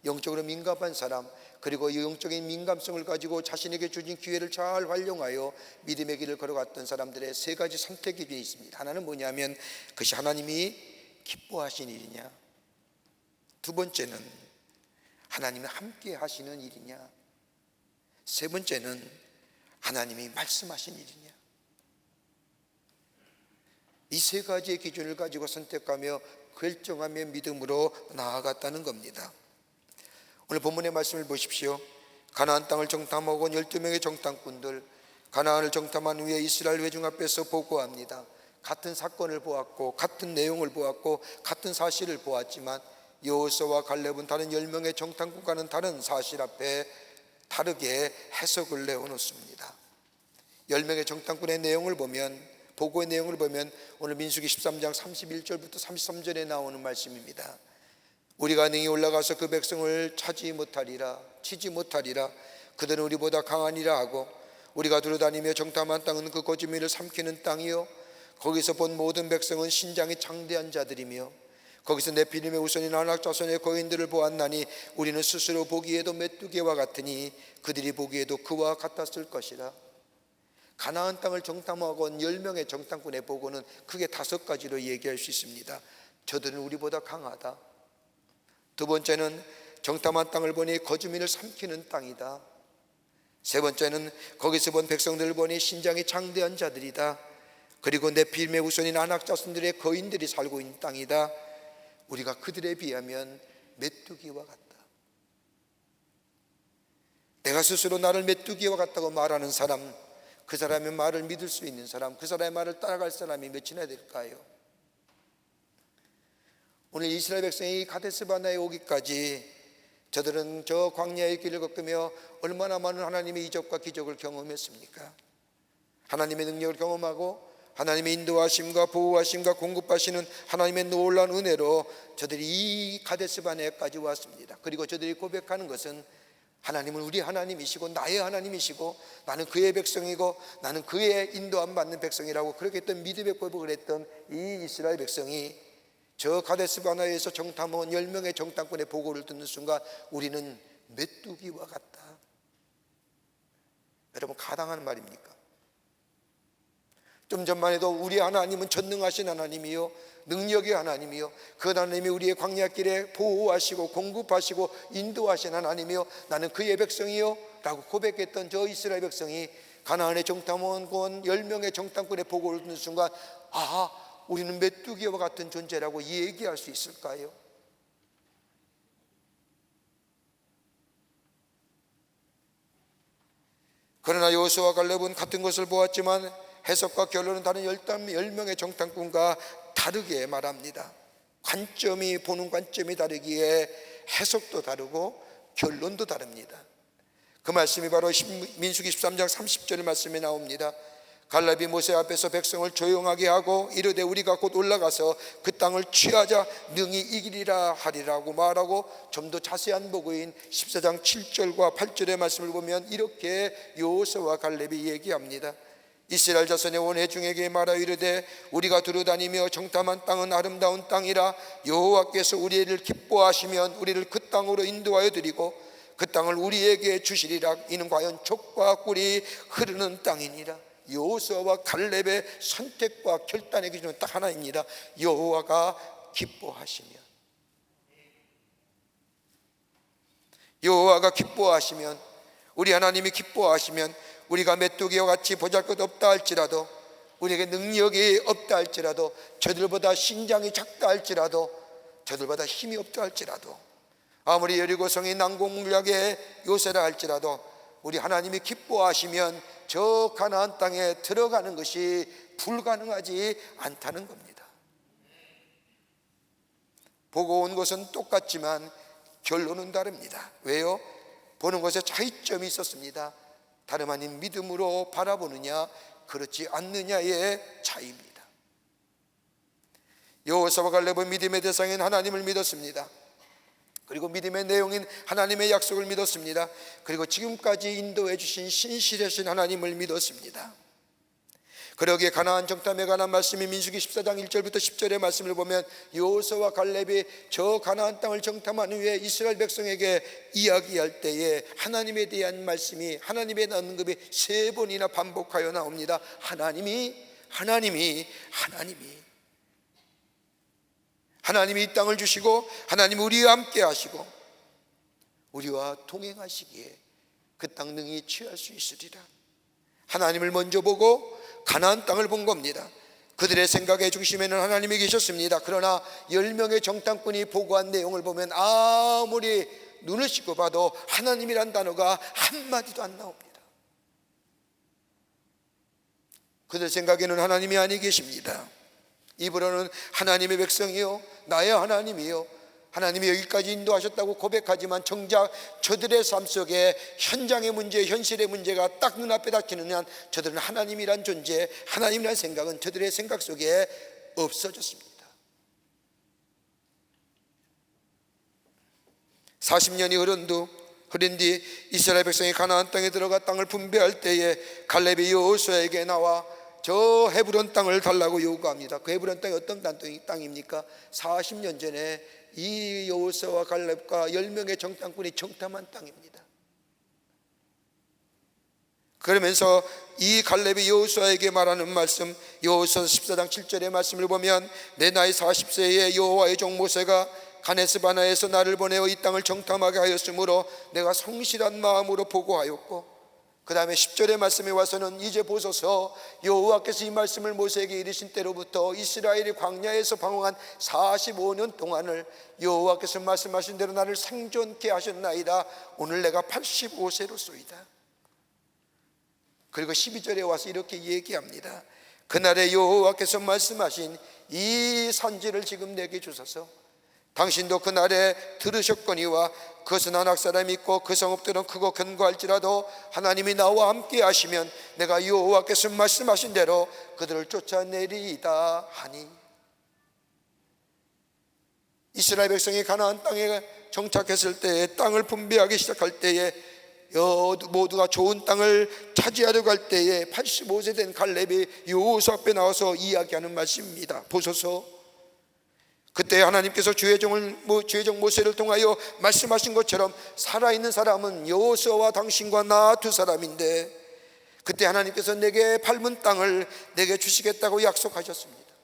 영적으로 민감한 사람, 그리고 이 영적인 민감성을 가지고 자신에게 주신 기회를 잘 활용하여 믿음의 길을 걸어갔던 사람들의 세 가지 선택 기준이 있습니다. 하나는 뭐냐면 그것이 하나님이 기뻐하신 일이냐, 두 번째는 하나님이 함께 하시는 일이냐, 세 번째는 하나님이 말씀하신 일이냐. 이 세 가지의 기준을 가지고 선택하며 결정하며 믿음으로 나아갔다는 겁니다. 오늘 본문의 말씀을 보십시오. 가나안 땅을 정탐하고 온 12명의 정탐꾼들, 가나안을 정탐한 후에 이스라엘 회중 앞에서 보고합니다. 같은 사건을 보았고 같은 내용을 보았고 같은 사실을 보았지만 여호수아와 갈렙은 다른 10명의 정탐꾼과는 다른 사실 앞에 다르게 해석을 내어놓습니다. 10명의 정탐꾼의 내용을 보면, 보고의 내용을 보면 오늘 민수기 13장 31절부터 33절에 나오는 말씀입니다. 우리가 능히 올라가서 그 백성을 치지 못하리라. 그들은 우리보다 강하니라 하고, 우리가 두루다니며 정탐한 땅은 그 거짓말을 삼키는 땅이요, 거기서 본 모든 백성은 신장이 장대한 자들이며 거기서 네피림의 우선인 아낙 자손의 거인들을 보았나니 우리는 스스로 보기에도 메뚜기와 같으니 그들이 보기에도 그와 같았을 것이라. 가나안 땅을 정탐하고 온 10명의 정탐꾼의 보고는 크게 5가지로 얘기할 수 있습니다. 저들은 우리보다 강하다. 두 번째는 정탐한 땅을 보니 거주민을 삼키는 땅이다. 세 번째는 거기서 본 백성들을 보니 신장이 장대한 자들이다. 그리고 네피림의 우선인 아낙 자손들의 거인들이 살고 있는 땅이다. 우리가 그들에 비하면 메뚜기와 같다. 내가 스스로 나를 메뚜기와 같다고 말하는 사람, 그 사람의 말을 믿을 수 있는 사람, 그 사람의 말을 따라갈 사람이 몇이나 될까요? 오늘 이스라엘 백성이 가데스 바네아에 오기까지 저들은 저 광야의 길을 걷으며 얼마나 많은 하나님의 이적과 기적을 경험했습니까? 하나님의 능력을 경험하고 하나님의 인도하심과 보호하심과 공급하시는 하나님의 놀라운 은혜로 저들이 이 가데스 바네아까지 왔습니다. 그리고 저들이 고백하는 것은 하나님은 우리 하나님이시고 나의 하나님이시고 나는 그의 백성이고 나는 그의 인도함 받는 백성이라고 그렇게 했던 믿음의 고백을 했던 이 이스라엘 백성이 저 가데스 바네아에서 정탐원 10명의 정탐꾼의 보고를 듣는 순간 우리는 메뚜기와 같다. 여러분, 가당한 말입니까? 좀 전만 해도 우리 하나님은 전능하신 하나님이요, 능력의 하나님이요, 그 하나님이 우리의 광야길에 보호하시고 공급하시고 인도하신 하나님이요, 나는 그의 백성이요 라고 고백했던 저 이스라엘 백성이 가나안의 정탐원 10명의 정탐꾼의 보고를 듣는 순간 우리는 메뚜기와 같은 존재라고 얘기할 수 있을까요? 그러나 여호수아와 갈렙은 같은 것을 보았지만 해석과 결론은 다른 10명의 정탐꾼과 다르게 말합니다. 관점이, 보는 관점이 다르기에 해석도 다르고 결론도 다릅니다. 그 말씀이 바로 민수기 13장 30절 말씀에 나옵니다. 갈렙이 모세 앞에서 백성을 조용하게 하고 이르되 우리가 곧 올라가서 그 땅을 취하자 능히 이기리라 하리라고 말하고, 좀 더 자세한 보고인 14장 7절과 8절의 말씀을 보면 이렇게 여호수아와 갈렙이 얘기합니다. 이스라엘 자손의 온 회중에게 말하여 이르되 우리가 두루다니며 정탐한 땅은 아름다운 땅이라 여호와께서 우리를 기뻐하시면 우리를 그 땅으로 인도하여 드리고 그 땅을 우리에게 주시리라. 이는 과연 족과 꿀이 흐르는 땅이니라. 여호수아와 갈렙의 선택과 결단의 기준은 딱 하나입니다. 여호와가 기뻐하시면, 여호와가 기뻐하시면, 우리 하나님이 기뻐하시면, 우리가 메뚜기와 같이 보잘것없다 할지라도, 우리에게 능력이 없다 할지라도, 저들보다 신장이 작다 할지라도, 저들보다 힘이 없다 할지라도, 아무리 여리고성이 난공불락의 요새라 할지라도 우리 하나님이 기뻐하시면 저 가나안 땅에 들어가는 것이 불가능하지 않다는 겁니다. 보고 온 것은 똑같지만 결론은 다릅니다. 왜요? 보는 것에 차이점이 있었습니다. 다름 아닌 믿음으로 바라보느냐 그렇지 않느냐의 차이입니다. 여호수아와 갈렙은 믿음의 대상인 하나님을 믿었습니다. 그리고 믿음의 내용인 하나님의 약속을 믿었습니다. 그리고 지금까지 인도해 주신 신실하신 하나님을 믿었습니다. 그러기에 가나안 정탐에 관한 말씀이 민수기 14장 1절부터 10절의 말씀을 보면 여호수아와 갈렙이 저 가나안 땅을 정탐한 후에 이스라엘 백성에게 이야기할 때에 하나님에 대한 말씀이, 하나님의 언급이 3번이나 반복하여 나옵니다. 하나님이 이 땅을 주시고 하나님이 우리와 함께 하시고 우리와 동행하시기에 그 땅 능히 취할 수 있으리라. 하나님을 먼저 보고 가나안 땅을 본 겁니다. 그들의 생각의 중심에는 하나님이 계셨습니다. 그러나 10명의 정탐꾼이 보고한 내용을 보면 아무리 눈을 씻고 봐도 하나님이란 단어가 한마디도 안 나옵니다. 그들 생각에는 하나님이 아니 계십니다. 입으로는 하나님의 백성이요 나의 하나님이요 하나님이 여기까지 인도하셨다고 고백하지만 정작 저들의 삶 속에 현장의 문제, 현실의 문제가 딱 눈앞에 닥치는 한 저들은 하나님이란 존재, 하나님이란 생각은 저들의 생각 속에 없어졌습니다. 40년이 흐른 뒤 이스라엘 백성이 가나안 땅에 들어가 땅을 분배할 때에 갈렙이 여호수아에게 나와 저 헤브론 땅을 달라고 요구합니다. 그 헤브론 땅이 어떤 땅입니까? 40년 전에 이 여호수아와 갈렙과 10명의 정탐꾼이 정탐한 땅입니다. 그러면서 이 갈렙이 여호수아에게 말하는 말씀, 여호수아 14장 7절의 말씀을 보면 내 나이 40세에 여호와의 종 모세가 가네스 바나에서 나를 보내어 이 땅을 정탐하게 하였으므로 내가 성실한 마음으로 보고하였고, 그 다음에 10절의 말씀에 와서는 이제 보소서 여호와께서 이 말씀을 모세에게 이르신 때로부터 이스라엘이 광야에서 방황한 45년 동안을 여호와께서 말씀하신 대로 나를 생존케 하셨나이다. 오늘 내가 85세로소이다. 그리고 12절에 와서 이렇게 얘기합니다. 그날에 여호와께서 말씀하신 이 산지를 지금 내게 주소서. 당신도 그날에 들으셨거니와 그것은 안악 사람이 있고 그 성읍들은 크고 견고할지라도 하나님이 나와 함께 하시면 내가 여호와께서 말씀하신 대로 그들을 쫓아내리이다 하니. 이스라엘 백성이 가나안 땅에 정착했을 때에 땅을 분배하기 시작할 때에 모두가 좋은 땅을 차지하려고 할 때에 85세 된 갈렙이 여호수아 앞에 나와서 이야기하는 말씀입니다. 보소서, 그때 하나님께서 주의 종 모세를 통하여 말씀하신 것처럼 살아있는 사람은 여호수아와 당신과 나 두 사람인데, 그때 하나님께서 내게 밟은 땅을 내게 주시겠다고 약속하셨습니다.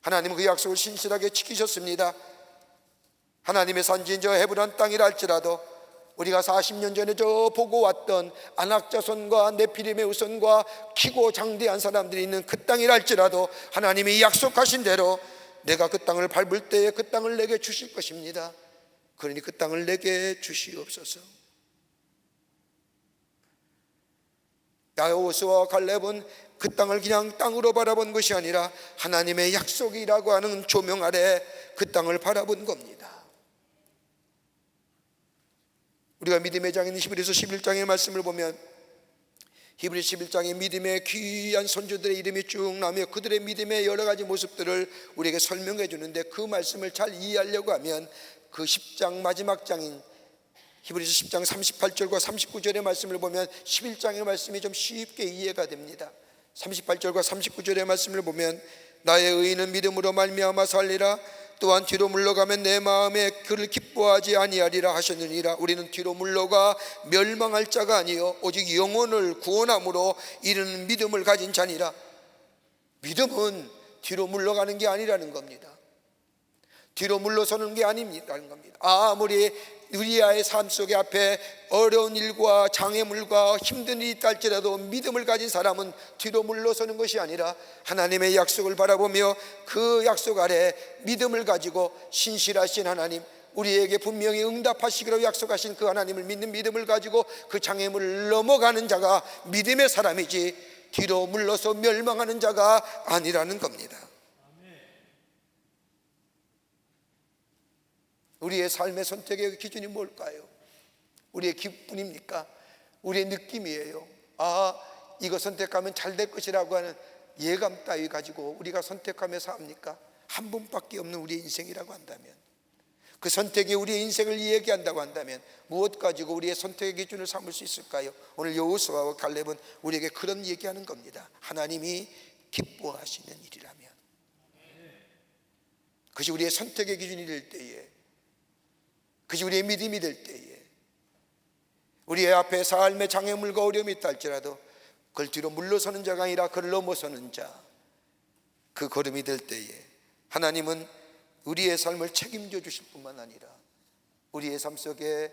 하나님은 그 약속을 신실하게 지키셨습니다. 하나님의 산지인 저 헤브론 땅이라 할지라도 우리가 40년 전에 저 보고 왔던 안악자손과 네피림의 후손과 키고 장대한 사람들이 있는 그 땅이라 할지라도 하나님이 약속하신 대로 내가 그 땅을 밟을 때에 그 땅을 내게 주실 것입니다. 그러니 그 땅을 내게 주시옵소서. 여호수아와 갈렙은 그 땅을 그냥 땅으로 바라본 것이 아니라 하나님의 약속이라고 하는 조명 아래 그 땅을 바라본 겁니다. 우리가 믿음의 장인 히브리서 11장의 말씀을 보면 히브리서 11장에 믿음의 귀한 선조들의 이름이 쭉 나오며 그들의 믿음의 여러 가지 모습들을 우리에게 설명해 주는데, 그 말씀을 잘 이해하려고 하면 그 10장 마지막 장인 히브리서 10장 38절과 39절의 말씀을 보면 11장의 말씀이 좀 쉽게 이해가 됩니다. 38절과 39절의 말씀을 보면 나의 의인은 믿음으로 말미암아 살리라. 또한 뒤로 물러가면 내 마음에 그를 기뻐하지 아니하리라 하셨느니라. 우리는 뒤로 물러가 멸망할 자가 아니요 오직 영혼을 구원함으로 이르는 믿음을 가진 자니라. 믿음은 뒤로 물러가는 게 아니라는 겁니다. 뒤로 물러서는 게 아니라는 겁니다. 아무리 우리의 삶 속에 앞에 어려운 일과 장애물과 힘든 일이 있다 할지라도 믿음을 가진 사람은 뒤로 물러서는 것이 아니라 하나님의 약속을 바라보며 그 약속 아래 믿음을 가지고 신실하신 하나님, 우리에게 분명히 응답하시기로 약속하신 그 하나님을 믿는 믿음을 가지고 그 장애물을 넘어가는 자가 믿음의 사람이지 뒤로 물러서 멸망하는 자가 아니라는 겁니다. 우리의 삶의 선택의 기준이 뭘까요? 우리의 기쁨입니까? 우리의 느낌이에요. 이거 선택하면 잘 될 것이라고 하는 예감 따위 가지고 우리가 선택하며 삽니까? 한 번밖에 없는 우리의 인생이라고 한다면, 그 선택이 우리의 인생을 이야기한다고 한다면 무엇 가지고 우리의 선택의 기준을 삼을 수 있을까요? 오늘 여호수아와 갈렙은 우리에게 그런 얘기하는 겁니다. 하나님이 기뻐하시는 일이라면, 그것이 우리의 선택의 기준이 될 때에, 그것이 우리의 믿음이 될 때에, 우리의 앞에 삶의 장애물과 어려움이 있다 할지라도 그걸 뒤로 물러서는 자가 아니라 그를 넘어서는 자, 그 걸음이 될 때에 하나님은 우리의 삶을 책임져 주실 뿐만 아니라 우리의 삶 속에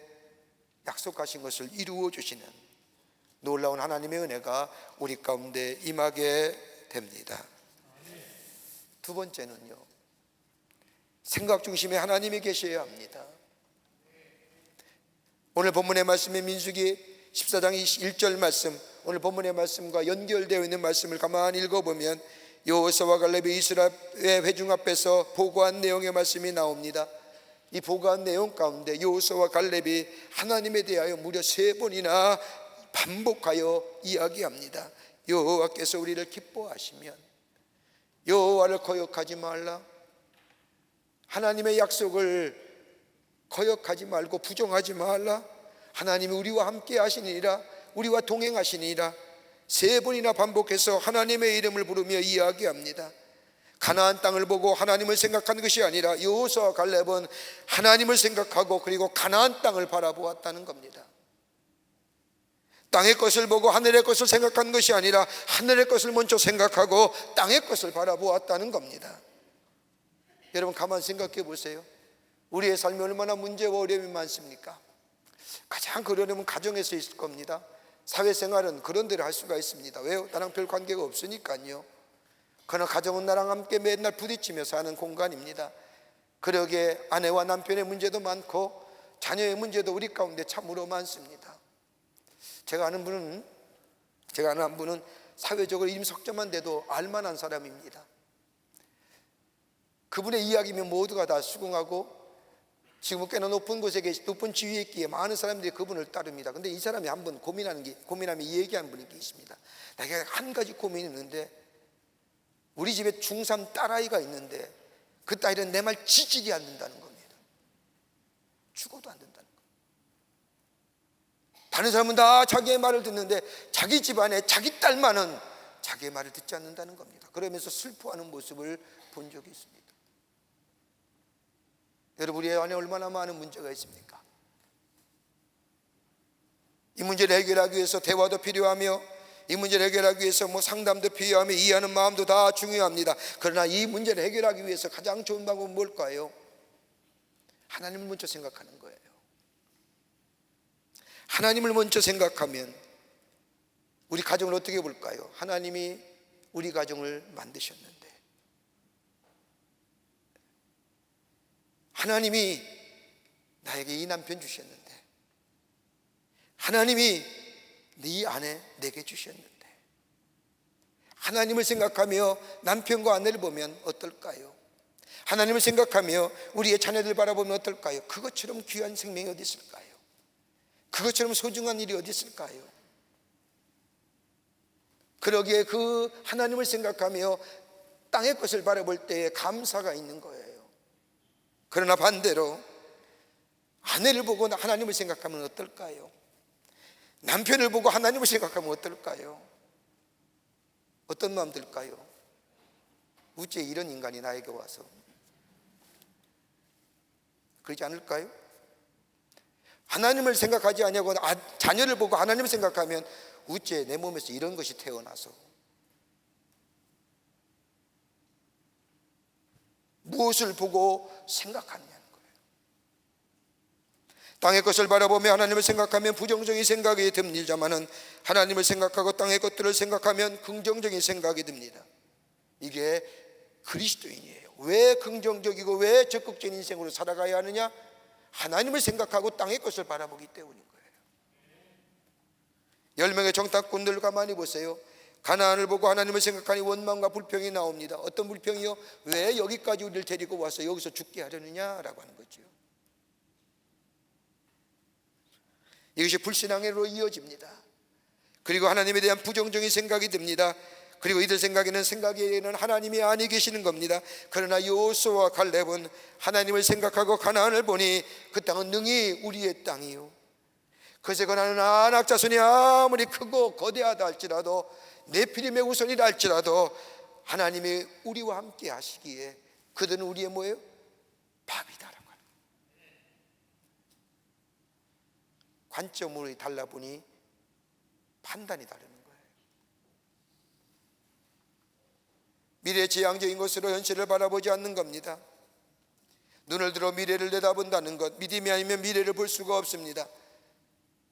약속하신 것을 이루어 주시는 놀라운 하나님의 은혜가 우리 가운데 임하게 됩니다. 두 번째는요, 생각 중심에 하나님이 계셔야 합니다. 오늘 본문의 말씀인 민수기 14장 1절 말씀, 오늘 본문의 말씀과 연결되어 있는 말씀을 가만히 읽어보면 여호수아와 갈렙이 이스라엘의 회중 앞에서 보고한 내용의 말씀이 나옵니다. 이 보고한 내용 가운데 여호수아와 갈렙이 하나님에 대하여 무려 3번이나 반복하여 이야기합니다. 여호와께서 우리를 기뻐하시면 여호와를 거역하지 말라. 하나님의 약속을 거역하지 말고 부정하지 말라. 하나님이 우리와 함께 하시니라, 우리와 동행하시니라. 3번이나 반복해서 하나님의 이름을 부르며 이야기합니다. 가나안 땅을 보고 하나님을 생각하는 것이 아니라 여호수아와 갈렙은 하나님을 생각하고 그리고 가나안 땅을 바라보았다는 겁니다. 땅의 것을 보고 하늘의 것을 생각한 것이 아니라 하늘의 것을 먼저 생각하고 땅의 것을 바라보았다는 겁니다. 여러분 가만 생각해 보세요. 우리의 삶에 얼마나 문제와 어려움이 많습니까? 가장 그 어려움은 가정에서 있을 겁니다. 사회생활은 그런 데를 할 수가 있습니다. 왜요? 나랑 별 관계가 없으니까요. 그러나 가정은 나랑 함께 맨날 부딪히며 사는 공간입니다. 그러기에 아내와 남편의 문제도 많고 자녀의 문제도 우리 가운데 참으로 많습니다. 제가 아는 한 분은 사회적으로 임석자만 돼도 알만한 사람입니다. 그분의 이야기면 모두가 다 수긍하고 지금은 꽤나 높은 곳에 높은 지위에 있기에 많은 사람들이 그분을 따릅니다. 근데 이 사람이 한 번 고민하며 얘기한 분이 있습니다. 내가 한 가지 고민이 있는데, 우리 집에 중3 딸아이가 있는데 그 딸은 내 말 지지게 않는다는 겁니다. 죽어도 안 된다는 거예요. 다른 사람은 다 자기의 말을 듣는데 자기 집안에 자기 딸만은 자기의 말을 듣지 않는다는 겁니다. 그러면서 슬퍼하는 모습을 본 적이 있습니다. 여러분, 우리 안에 얼마나 많은 문제가 있습니까? 이 문제를 해결하기 위해서 대화도 필요하며 이 문제를 해결하기 위해서 상담도 필요하며 이해하는 마음도 다 중요합니다. 그러나 이 문제를 해결하기 위해서 가장 좋은 방법은 뭘까요? 하나님을 먼저 생각하는 거예요. 하나님을 먼저 생각하면 우리 가정을 어떻게 볼까요? 하나님이 우리 가정을 만드셨는데, 하나님이 나에게 이 남편 주셨는데, 하나님이 네 아내 내게 주셨는데, 하나님을 생각하며 남편과 아내를 보면 어떨까요? 하나님을 생각하며 우리의 자녀들 바라보면 어떨까요? 그것처럼 귀한 생명이 어디 있을까요? 그것처럼 소중한 일이 어디 있을까요? 그러기에 그 하나님을 생각하며 땅의 것을 바라볼 때에 감사가 있는 거예요. 그러나 반대로 아내를 보고 하나님을 생각하면 어떨까요? 남편을 보고 하나님을 생각하면 어떨까요? 어떤 마음 들까요? 어째 이런 인간이 나에게 와서, 그러지 않을까요? 하나님을 생각하지 아니하고 자녀를 보고 하나님을 생각하면 어째 내 몸에서 이런 것이 태어나서, 무엇을 보고 생각하느냐는 거예요. 땅의 것을 바라보며 하나님을 생각하면 부정적인 생각이 듭니다마는 하나님을 생각하고 땅의 것들을 생각하면 긍정적인 생각이 듭니다. 이게 그리스도인이에요. 왜 긍정적이고 왜 적극적인 인생으로 살아가야 하느냐? 하나님을 생각하고 땅의 것을 바라보기 때문인 거예요. 10명의 정탐꾼들 가만히 보세요. 가나안을 보고 하나님을 생각하니 원망과 불평이 나옵니다. 어떤 불평이요? 왜 여기까지 우리를 데리고 와서 여기서 죽게 하려느냐라고 하는 거죠. 이것이 불신앙으로 이어집니다. 그리고 하나님에 대한 부정적인 생각이 듭니다. 그리고 이들 생각에는 하나님이 아니 계시는 겁니다. 그러나 여호수아와 갈렙은 하나님을 생각하고 가나안을 보니 그 땅은 능히 우리의 땅이요, 그것에 관하는 아낙 자손이 아무리 크고 거대하다 할지라도 네피림의 후손이라 할지라도 하나님이 우리와 함께 하시기에 그들은 우리의 뭐예요? 밥이다라고 하는 거예요. 관점으로 달라보니 판단이 다르는 거예요. 미래지향적인 것으로 현실을 바라보지 않는 겁니다. 눈을 들어 미래를 내다본다는 것, 믿음이 아니면 미래를 볼 수가 없습니다.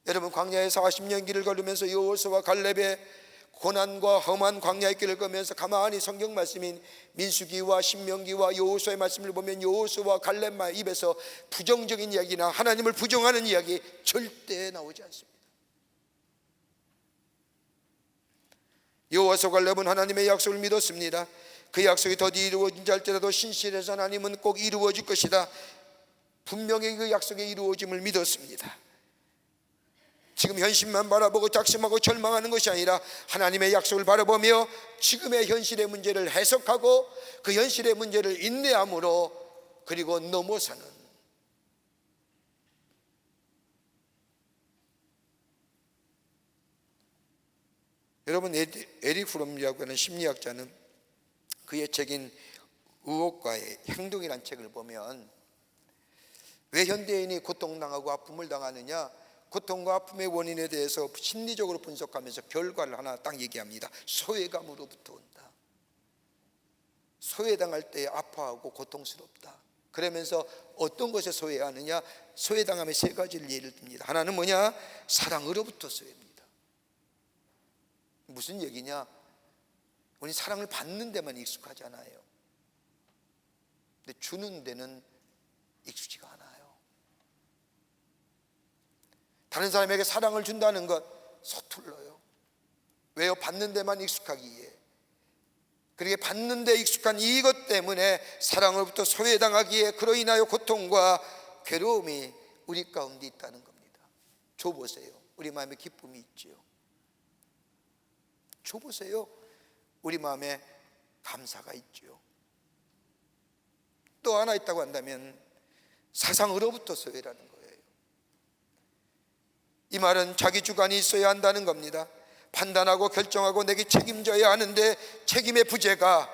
여러분, 광야에 40년 길을 걸으면서 여호수아와 갈렙의 고난과 험한 광야의 길을 걸으면서 가만히 성경 말씀인 민수기와 신명기와 여호수아의 말씀을 보면 여호수아와 갈렙 입에서 부정적인 이야기나 하나님을 부정하는 이야기 절대 나오지 않습니다. 여호수아와 갈렙은 하나님의 약속을 믿었습니다. 그 약속이 더디 이루어진지 할지라도 신실해서 하나님은 꼭 이루어질 것이다. 분명히 그 약속의 이루어짐을 믿었습니다. 지금 현실만 바라보고 작심하고 절망하는 것이 아니라 하나님의 약속을 바라보며 지금의 현실의 문제를 해석하고 그 현실의 문제를 인내함으로 그리고 넘어서는, 여러분, 에릭 프롬이라고 하는 심리학자는 그의 책인 의혹과의 행동이라는 책을 보면 왜 현대인이 고통당하고 아픔을 당하느냐, 고통과 아픔의 원인에 대해서 심리적으로 분석하면서 결과를 하나 딱 얘기합니다. 소외감으로부터 온다. 소외당할 때 아파하고 고통스럽다. 그러면서 어떤 것에 소외하느냐, 소외당함의 세 가지를 예를 듭니다. 하나는 뭐냐? 사랑으로부터 소외입니다. 무슨 얘기냐? 우리 사랑을 받는 데만 익숙하잖아요. 근데 주는 데는 익숙지가 않아요. 다른 사람에게 사랑을 준다는 것 서툴러요. 왜요? 받는 데만 익숙하기에. 그렇게 받는 데 익숙한 이것 때문에 사랑으로부터 소외당하기에 그로 인하여 고통과 괴로움이 우리 가운데 있다는 겁니다. 줘보세요. 우리 마음에 기쁨이 있지요. 줘보세요. 우리 마음에 감사가 있지요. 또 하나 있다고 한다면 사상으로부터 소외라는 거예요. 이 말은 자기 주관이 있어야 한다는 겁니다. 판단하고 결정하고 내게 책임져야 하는데 책임의 부재가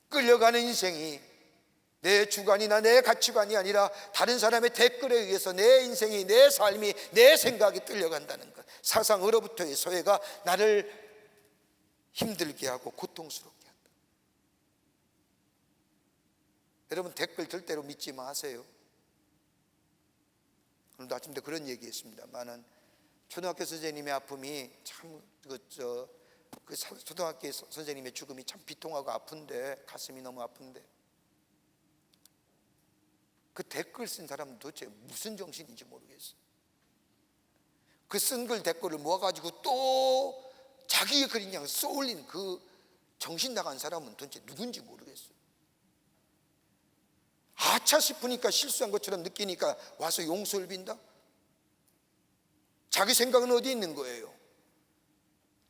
끌려가는 인생이 내 주관이나 내 가치관이 아니라 다른 사람의 댓글에 의해서 내 인생이, 내 삶이, 내 생각이 끌려간다는 것. 사상으로부터의 소외가 나를 힘들게 하고 고통스럽게 한다. 여러분, 댓글 절대로 믿지 마세요. 오늘도 아침에 그런 얘기했습니다만은 초등학교 선생님의 아픔이 참 그 초등학교 선생님의 죽음이 참 비통하고 아픈데, 가슴이 너무 아픈데 그 댓글 쓴 사람은 도대체 무슨 정신인지 모르겠어요. 그 쓴 글 댓글을 모아가지고 또 자기의 그린 양 쏘올린 그 정신 나간 사람은 도대체 누군지 모르겠어요. 아차 싶으니까 실수한 것처럼 느끼니까 와서 용서를 빈다? 자기 생각은 어디 있는 거예요?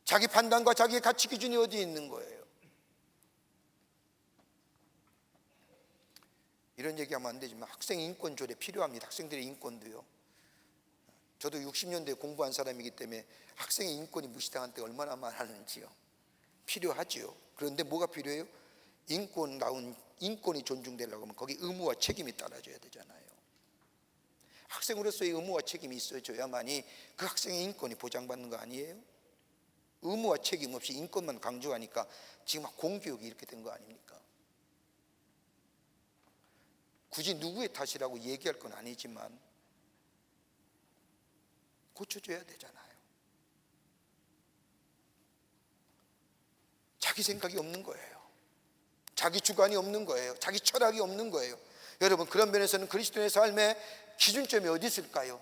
자기 판단과 자기의 가치 기준이 어디 있는 거예요? 이런 얘기하면 안 되지만 학생 인권 조례 필요합니다. 학생들의 인권도요. 저도 60년대에 공부한 사람이기 때문에 학생의 인권이 무시당한 때가 얼마나 많았는지요. 필요하지요. 그런데 뭐가 필요해요? 인권이 존중되려고 하면 거기 의무와 책임이 따라줘야 되잖아요. 학생으로서의 의무와 책임이 있어줘야만이 그 학생의 인권이 보장받는 거 아니에요? 의무와 책임 없이 인권만 강조하니까 지금 공교육이 이렇게 된 거 아닙니까? 굳이 누구의 탓이라고 얘기할 건 아니지만 고쳐줘야 되잖아요. 자기 생각이 없는 거예요. 자기 주관이 없는 거예요. 자기 철학이 없는 거예요. 여러분, 그런 면에서는 그리스도인의 삶의 기준점이 어디 있을까요?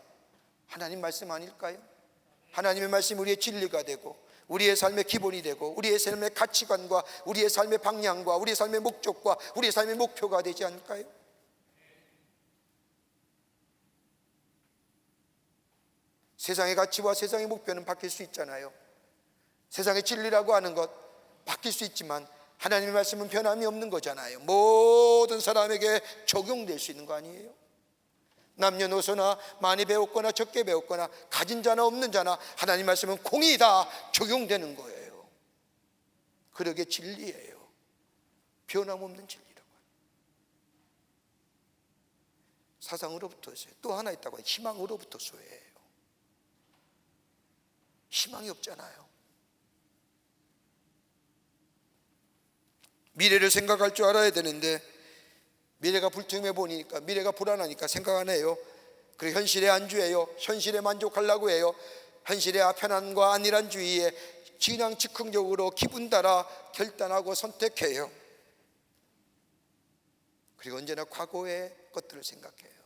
하나님 말씀 아닐까요? 하나님의 말씀이 우리의 진리가 되고 우리의 삶의 기본이 되고 우리의 삶의 가치관과 우리의 삶의 방향과 우리의 삶의 목적과 우리의 삶의 목표가 되지 않을까요? 세상의 가치와 세상의 목표는 바뀔 수 있잖아요. 세상의 진리라고 하는 것 바뀔 수 있지만 하나님의 말씀은 변함이 없는 거잖아요. 모든 사람에게 적용될 수 있는 거 아니에요? 남녀노소나 많이 배웠거나 적게 배웠거나 가진 자나 없는 자나 하나님 말씀은 공이 다 적용되는 거예요. 그러게 진리예요. 변함없는 진리라고 해요. 사상으로부터서요. 또 하나 있다고 해요. 희망으로부터서예요. 희망이 없잖아요. 미래를 생각할 줄 알아야 되는데 미래가 불투명해 보이니까, 미래가 불안하니까 생각 안 해요. 그리고 현실에 안주해요. 현실에 만족하려고 해요. 현실의 편안과 안일한주의에 진앙 즉흥적으로 기분 따라 결단하고 선택해요. 그리고 언제나 과거의 것들을 생각해요.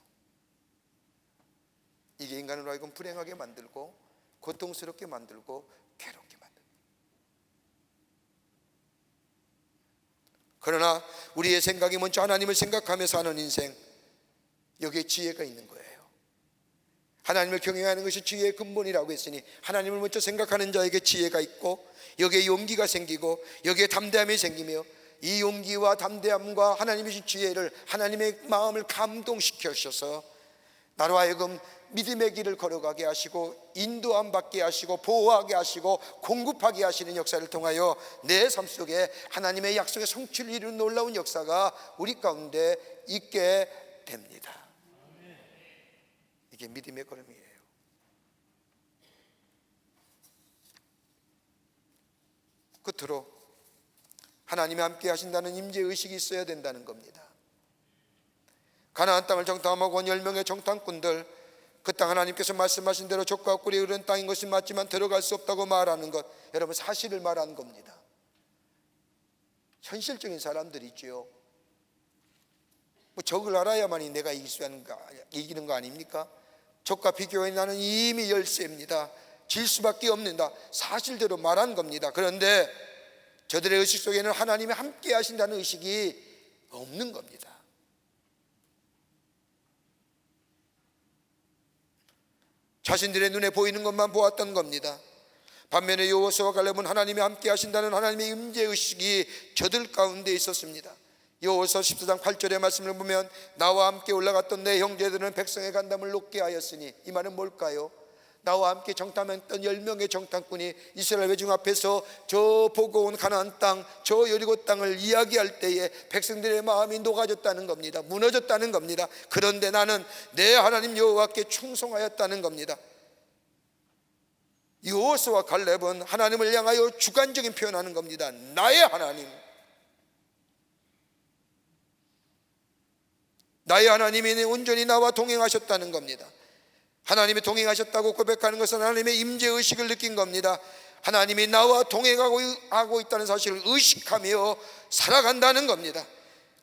이게 인간으로 하여금 불행하게 만들고 고통스럽게 만들고 괴롭게 만들고. 그러나 우리의 생각이 먼저 하나님을 생각하며 사는 인생, 여기에 지혜가 있는 거예요. 하나님을 경외하는 것이 지혜의 근본이라고 했으니 하나님을 먼저 생각하는 자에게 지혜가 있고 여기에 용기가 생기고 여기에 담대함이 생기며 이 용기와 담대함과 하나님의 주신 지혜를 하나님의 마음을 감동시켜 주셔서 나로 하여금 믿음의 길을 걸어가게 하시고 인도함 받게 하시고 보호하게 하시고 공급하게 하시는 역사를 통하여 내 삶 속에 하나님의 약속의 성취를 이루는 놀라운 역사가 우리 가운데 있게 됩니다. 이게 믿음의 걸음이에요. 끝으로 하나님이 함께 하신다는 임재의식이 있어야 된다는 겁니다. 가나안 땅을 정탐하고 온 10명의 정탐꾼들, 그 땅 하나님께서 말씀하신 대로 족과 꿀이 흐르는 땅인 것이 맞지만 들어갈 수 없다고 말하는 것, 여러분 사실을 말하는 겁니다. 현실적인 사람들이지요. 뭐 적을 알아야만이 내가 이기는 거 아닙니까? 적과 비교해 나는 이미 열세입니다. 질 수밖에 없는다. 사실대로 말한 겁니다. 그런데 저들의 의식 속에는 하나님이 함께 하신다는 의식이 없는 겁니다. 자신들의 눈에 보이는 것만 보았던 겁니다. 반면에 여호수아와 갈렙은 하나님이 함께 하신다는 하나님의 임재의식이 저들 가운데 있었습니다. 여호수아 14장 8절의 말씀을 보면 나와 함께 올라갔던 내 형제들은 백성의 간담을 높게 하였으니, 이 말은 뭘까요? 나와 함께 정탐했던 10명의 정탐꾼이 이스라엘 회중 앞에서 저 보고 온 가나안 땅, 저 여리고 땅을 이야기할 때에 백성들의 마음이 녹아졌다는 겁니다. 무너졌다는 겁니다. 그런데 나는 내 하나님 여호와께 충성하였다는 겁니다. 여호수아와 갈렙은 하나님을 향하여 주관적인 표현하는 겁니다. 나의 하나님, 나의 하나님이 온전히 나와 동행하셨다는 겁니다. 하나님이 동행하셨다고 고백하는 것은 하나님의 임재의식을 느낀 겁니다. 하나님이 나와 동행하고 있다는 사실을 의식하며 살아간다는 겁니다.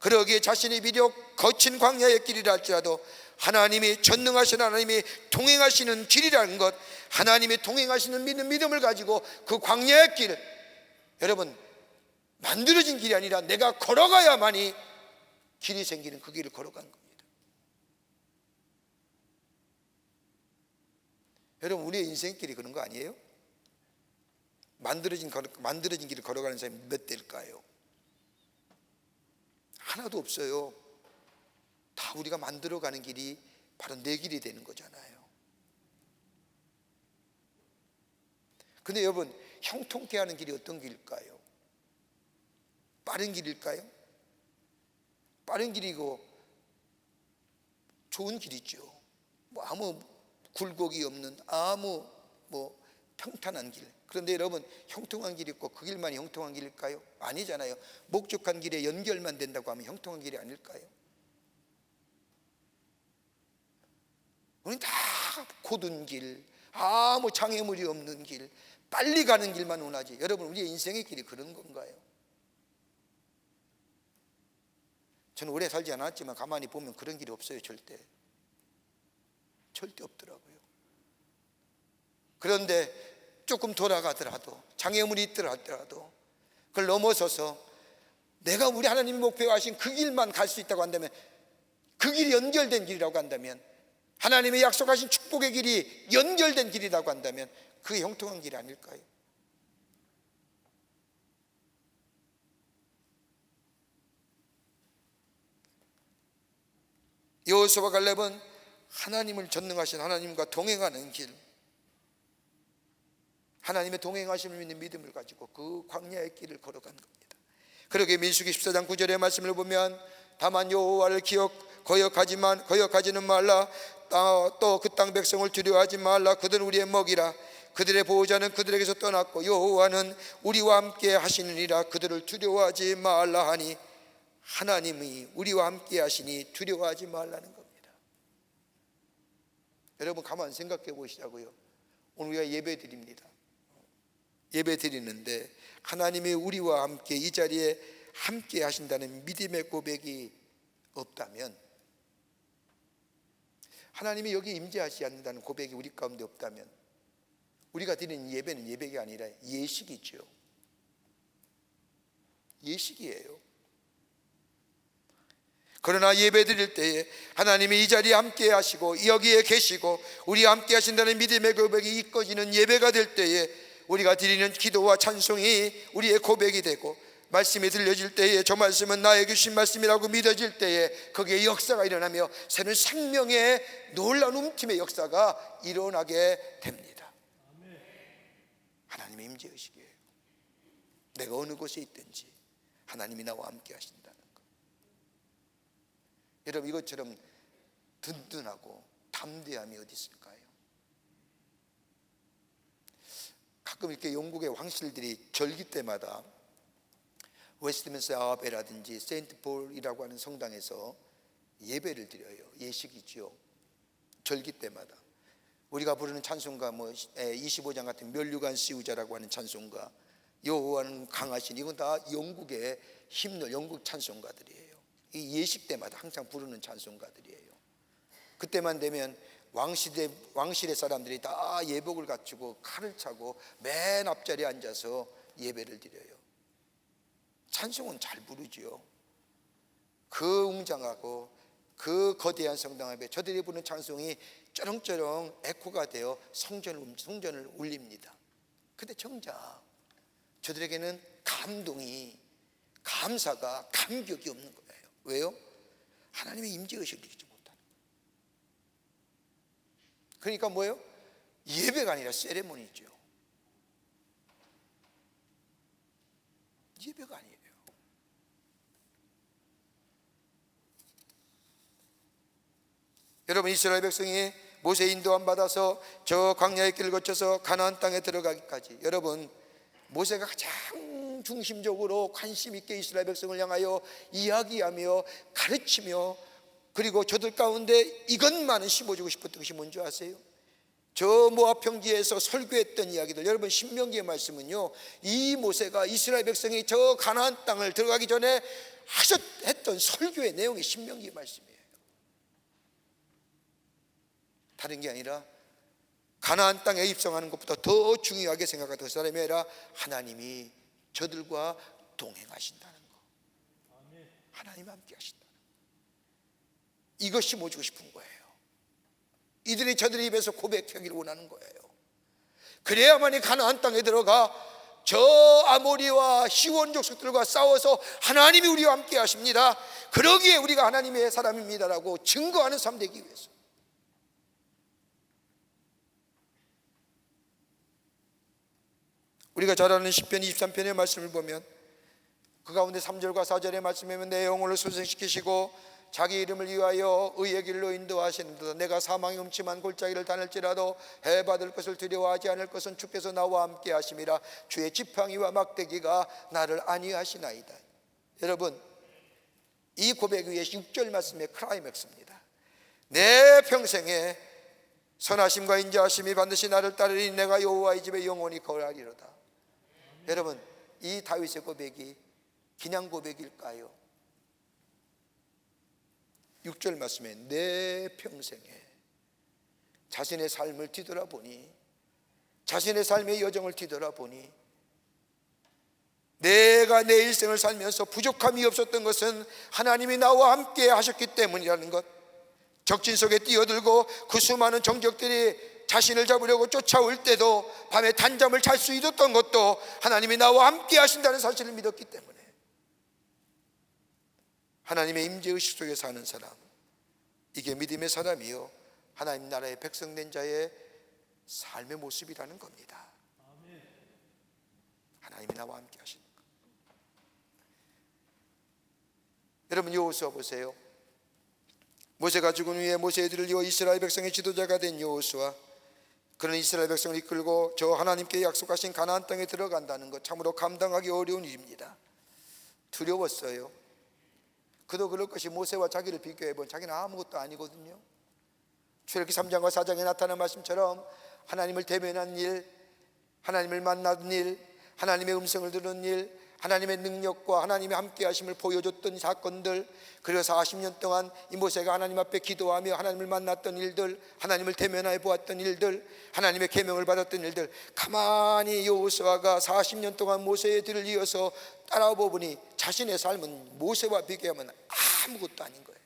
그러기에 자신이 비록 거친 광야의 길이라 할지라도 하나님이 전능하신 하나님이 동행하시는 길이라는 것, 하나님이 동행하시는 믿음을 가지고 그 광야의 길, 여러분 만들어진 길이 아니라 내가 걸어가야만이 길이 생기는 그 길을 걸어간 겁니다. 여러분 우리의 인생길이 그런 거 아니에요? 만들어진 길을 걸어가는 사람이 몇 대일까요? 하나도 없어요. 다 우리가 만들어가는 길이 바로 내 길이 되는 거잖아요. 근데 여러분 형통케 하는 길이 어떤 길일까요? 빠른 길일까요? 빠른 길이고 좋은 길이죠. 뭐 아무 굴곡이 없는 아무 평탄한 길. 그런데 여러분 형통한 길이 있고 그 길만이 형통한 길일까요? 아니잖아요. 목적한 길에 연결만 된다고 하면 형통한 길이 아닐까요? 우리는 다 곧은 길, 아무 장애물이 없는 길, 빨리 가는 길만 원하지. 여러분 우리의 인생의 길이 그런 건가요? 저는 오래 살지 않았지만 가만히 보면 그런 길이 없어요. 절대 없더라고요. 그런데 조금 돌아가더라도 장애물이 있더라도 그걸 넘어서서 내가 우리 하나님 목표가 하신 그 길만 갈 수 있다고 한다면, 그 길이 연결된 길이라고 한다면, 하나님의 약속하신 축복의 길이 연결된 길이라고 한다면 그게 형통한 길이 아닐까요? 여호수아와 갈렙은 하나님을 전능하신 하나님과 동행하는 길, 하나님의 동행하심을 믿는 믿음을 가지고 그 광야의 길을 걸어간 겁니다. 그러게 민수기 14장 9절의 말씀을 보면 다만 여호와를 거역하지는 말라, 또 그 땅 백성을 두려워하지 말라. 그들은 우리의 먹이라. 그들의 보호자는 그들에게서 떠났고 여호와는 우리와 함께 하시느니라. 그들을 두려워하지 말라 하니, 하나님이 우리와 함께 하시니 두려워하지 말라는 겁니다. 여러분 가만 생각해 보시자고요. 오늘 우리가 예배 드립니다. 예배 드리는데 하나님이 우리와 함께 이 자리에 함께 하신다는 믿음의 고백이 없다면, 하나님이 여기 임재하지 않는다는 고백이 우리 가운데 없다면, 우리가 드리는 예배는 예배가 아니라 예식이죠. 예식이에요. 그러나 예배 드릴 때에 하나님이 이 자리에 함께 하시고 여기에 계시고 우리와 함께 하신다는 믿음의 고백이 이끌어지는 예배가 될 때에 우리가 드리는 기도와 찬송이 우리의 고백이 되고, 말씀이 들려질 때에 저 말씀은 나에게 주신 말씀이라고 믿어질 때에 거기에 역사가 일어나며 새로운 생명의 놀라운 움침의 역사가 일어나게 됩니다. 하나님의 임재의식이에요. 내가 어느 곳에 있든지 하나님이 나와 함께 하신다는 것. 여러분 이것처럼 든든하고 담대함이 어디 있을까요? 가끔 이렇게 영국의 왕실들이 절기 때마다 웨스트민스터 아베라든지 세인트 폴이라고 하는 성당에서 예배를 드려요. 예식이죠. 절기 때마다 우리가 부르는 찬송가 25장 같은 멸류관 씌우자라고 하는 찬송가, 여호와는 강하신, 이건 다 영국의 힘들 영국 찬송가들이에요. 이 예식 때마다 항상 부르는 찬송가들이에요. 그때만 되면 왕실의 사람들이 다 예복을 갖추고 칼을 차고 맨 앞자리에 앉아서 예배를 드려요. 찬송은 잘 부르지요. 그 웅장하고 그 거대한 성당 앞에 저들이 부르는 찬송이 쩌렁쩌렁 에코가 되어 성전을 울립니다. 근데 정작 저들에게는 감동이, 감사가, 감격이 없는 거예요. 왜요? 하나님의 임재의식을 느끼지 못하는 거예요. 그러니까 뭐예요? 예배가 아니라 세레모니죠. 예배가 아니에요. 여러분 이스라엘 백성이 모세 인도함 받아서 저 광야의 길을 거쳐서 가나안 땅에 들어가기까지, 여러분 모세가 가장 중심적으로 관심 있게 이스라엘 백성을 향하여 이야기하며 가르치며, 그리고 저들 가운데 이것만은 심어주고 싶었던 것이 뭔지 아세요? 저 모압 평지에서 설교했던 이야기들, 여러분 신명기의 말씀은요, 이 모세가 이스라엘 백성이 저 가나안 땅을 들어가기 전에 했던 설교의 내용이 신명기의 말씀이에요. 다른 게 아니라 가나안 땅에 입성하는 것보다 더 중요하게 생각하던 그 사람이 아니라 하나님이 저들과 동행하신다는 거, 하나님 함께 하신다는 거. 이것이 모시고 싶은 거예요. 이들이 저들의 입에서 고백하기를 원하는 거예요. 그래야만이 가나안 땅에 들어가 저 아모리와 시온 족속들과 싸워서 하나님이 우리와 함께 하십니다, 그러기에 우리가 하나님의 사람입니다라고 증거하는 삶 되기 위해서. 우리가 잘 아는 시편 23편의 말씀을 보면 그 가운데 3절과 4절의 말씀에 보면 내 영혼을 소생시키시고 자기 이름을 위하여 의의 길로 인도하시는도다. 내가 사망의 음침한 골짜기를 다닐지라도 해받을 것을 두려워하지 않을 것은 주께서 나와 함께 하심이라. 주의 지팡이와 막대기가 나를 안위하시나이다. 여러분, 이 고백 위에 6절 말씀의 클라이맥스입니다. 내 평생에 선하심과 인자하심이 반드시 나를 따르리. 내가 여호와의 집에 영원히 거하리로다. 여러분, 이 다윗의 고백이 그냥 고백일까요? 6절 말씀에 내 평생에 자신의 삶을 뒤돌아보니, 자신의 삶의 여정을 뒤돌아보니 내가 내 일생을 살면서 부족함이 없었던 것은 하나님이 나와 함께 하셨기 때문이라는 것, 적진 속에 뛰어들고 그 수많은 정적들이 자신을 잡으려고 쫓아올 때도 밤에 단잠을 잘 수 있었던 것도 하나님이 나와 함께 하신다는 사실을 믿었기 때문에 하나님의 임재의식 속에 사는 사람, 이게 믿음의 사람이요 하나님 나라의 백성된 자의 삶의 모습이라는 겁니다. 하나님이 나와 함께 하시는 것. 여러분, 여호수아 보세요. 모세가 죽은 후에 모세의 뒤를 이어 이스라엘 백성의 지도자가 된 여호수아, 그는 이스라엘 백성을 이끌고 저 하나님께 약속하신 가나안 땅에 들어간다는 것, 참으로 감당하기 어려운 일입니다. 두려웠어요. 그도 그럴 것이 모세와 자기를 비교해보면 자기는 아무것도 아니거든요. 출애굽기 3장과 4장에 나타난 말씀처럼 하나님을 대면한 일, 하나님을 만난 일, 하나님의 음성을 들은 일, 하나님의 능력과 하나님의 함께 하심을 보여줬던 사건들, 그리고 40년 동안 이 모세가 하나님 앞에 기도하며 하나님을 만났던 일들, 하나님을 대면해 보았던 일들, 하나님의 계명을 받았던 일들, 가만히 여호수아가 40년 동안 모세의 뒤를 이어서 따라보니 자신의 삶은 모세와 비교하면 아무것도 아닌 거예요.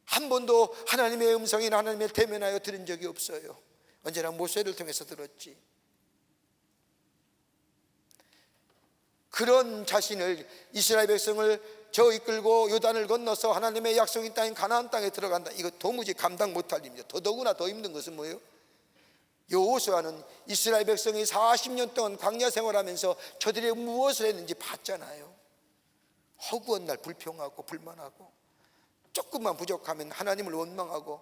한 번도 하나님의 음성이나 하나님을 대면하여 들은 적이 없어요. 언제나 모세를 통해서 들었지. 그런 자신을, 이스라엘 백성을 저 이끌고 요단을 건너서 하나님의 약속인 땅인 가나안 땅에 들어간다, 이거 도무지 감당 못할 일입니다. 더더구나 더 힘든 것은 뭐예요? 여호수아는 이스라엘 백성이 40년 동안 광야 생활하면서 저들이 무엇을 했는지 봤잖아요. 허구한 날 불평하고 불만하고 조금만 부족하면 하나님을 원망하고